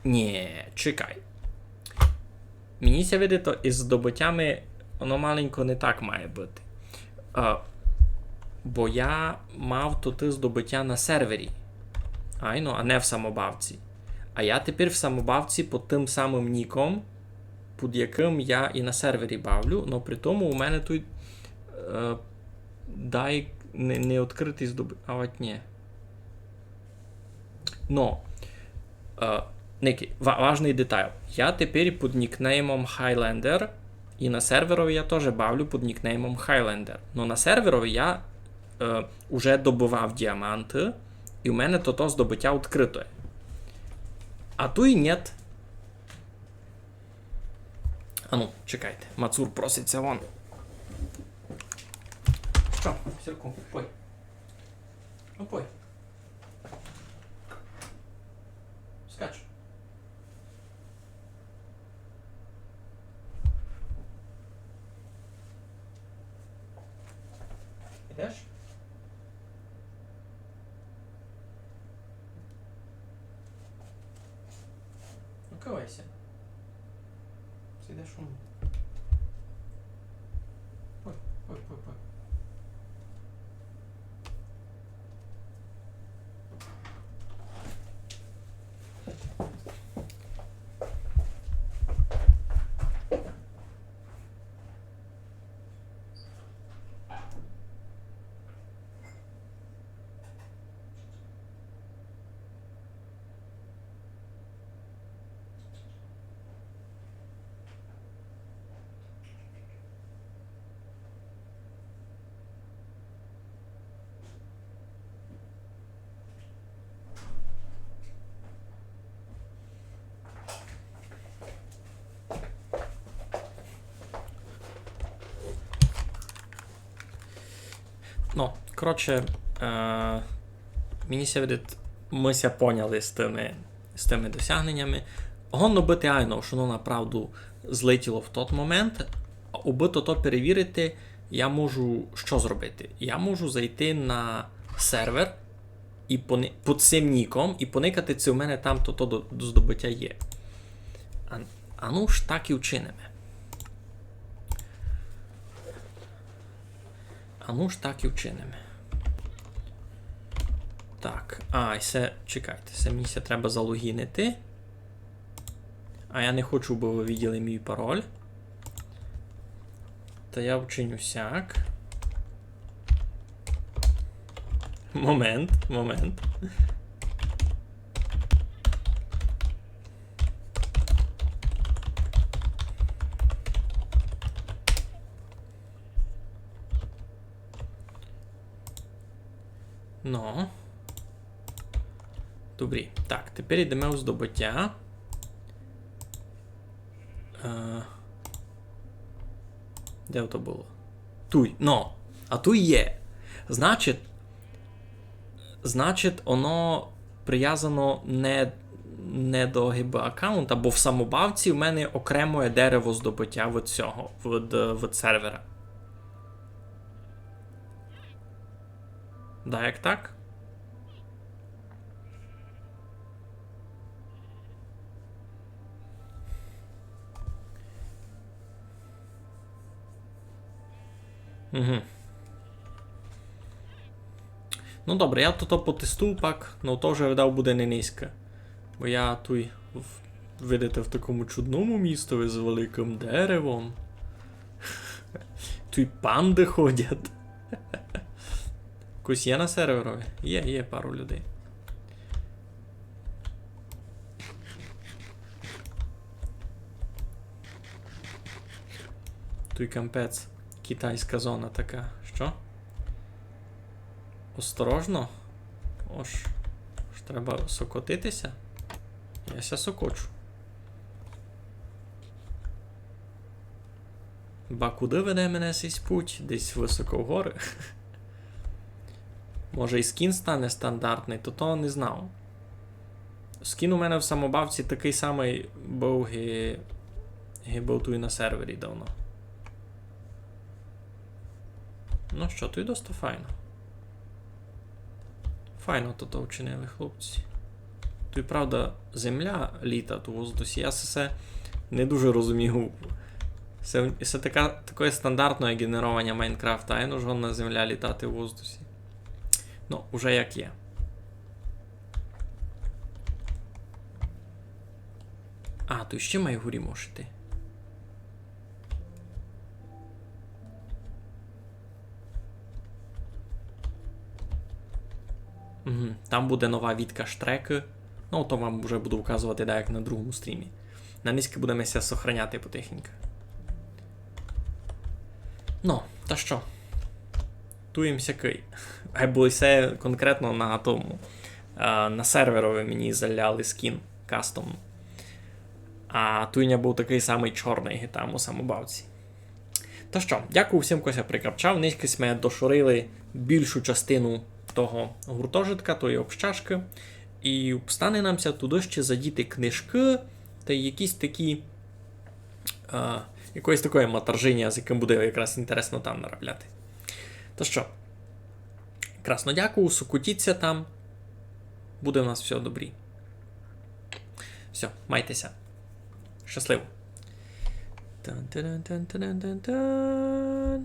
Ні, чекай. Мені ся видить, то із здобуттями воно маленько не так має бути. Бо я мав тут здобуття на сервері. А не в самобавці. А я тепер в самобавці під тим самим ніком, під яким я і на сервері бавлю, но при тому у мене тут не відкритий здобуття. А от ні. Но, Ники, важний деталь. Я тепер під нікнеймом Highlander, і на серверові я теж бавлю під нікнеймом Highlander. Но на серверові я уже добував діаманти, і у мене то здобуття відкрите. А тут і нет. А ну, чекайте, Мацур проситься вон. Що, Сірку, пой. Ну, пой. Скач. де шум? Ой, ой, ой, ой. Ну, коротше, мені ся видить, ми ся поняли з тими досягненнями. Гонно бити айно, що воно направду злетіло в той момент, а убито то перевірити, я можу що зробити? Я можу зайти на сервер і під цим ніком і поникати, це у мене там то до здобуття є. А ну ж так і вчинимо. А ну ж так і вчинимо. Так, чекайте, мені треба залогінити. А я не хочу, бо ви виділи мій пароль. Та я вчиню сяк. Момент. Ну. Добрі. Так, тепер йдемо у здобуття. Де то було? Туй. Ну. А тут є. Значить, воно прив'язано не до ГБ аккаунта, бо в самобавці в мене окремо є дерево здобуття від цього, від сервера. Да, як так? Угу. Ну добре, я тут потестую пак, но то вже видав буде не низько. Бо я тут, видите, в такому чудному містові з великим деревом. Тут панди ходять. Якось є на серверові? Є пару людей. Тут кампець. Китайська зона така. Що? Осторожно. Ж треба сокотитися. Я ся сокочу. Ба куди веде мене цей путь? Десь високо в гори. Може і скін стане стандартний, то того не знав. Скін у мене в самобавці такий самий був був тут і на сервері давно. Ну що, тут досить файно. Файно то вчинили хлопці. Тут, правда, земля літа у воздусі. Я це не дуже розумію. Це таке стандартне генерування Майнкрафта, а ж на земля літати у воздусі. Ну, уже як є. А, тут ще має горі можете. Угу. Там буде нова відка штреки. Ну, то вам вже буду вказувати, як на другому стрімі. На низьки будемо ся сохраняти потихеньку. Ну, та що? Туємося кий. Бо це конкретно на тому. На серверові мені заляли скін кастом. А туйня був такий самий чорний там у самобавці. Та що, дякую всім, хто ся прикапчав. Низькось ми дошурили більшу частину того гуртожитка, тої общашки. І стане намся туди ще задіти книжки та якісь такі якоїсь такої матержиня, з яким буде якраз інтересно там наробляти. То що, красно дякую, сукутіться там. Буде у нас все добрі. Все, майтеся. Щасливо. Тан-тан-тан-тан-тан-тан.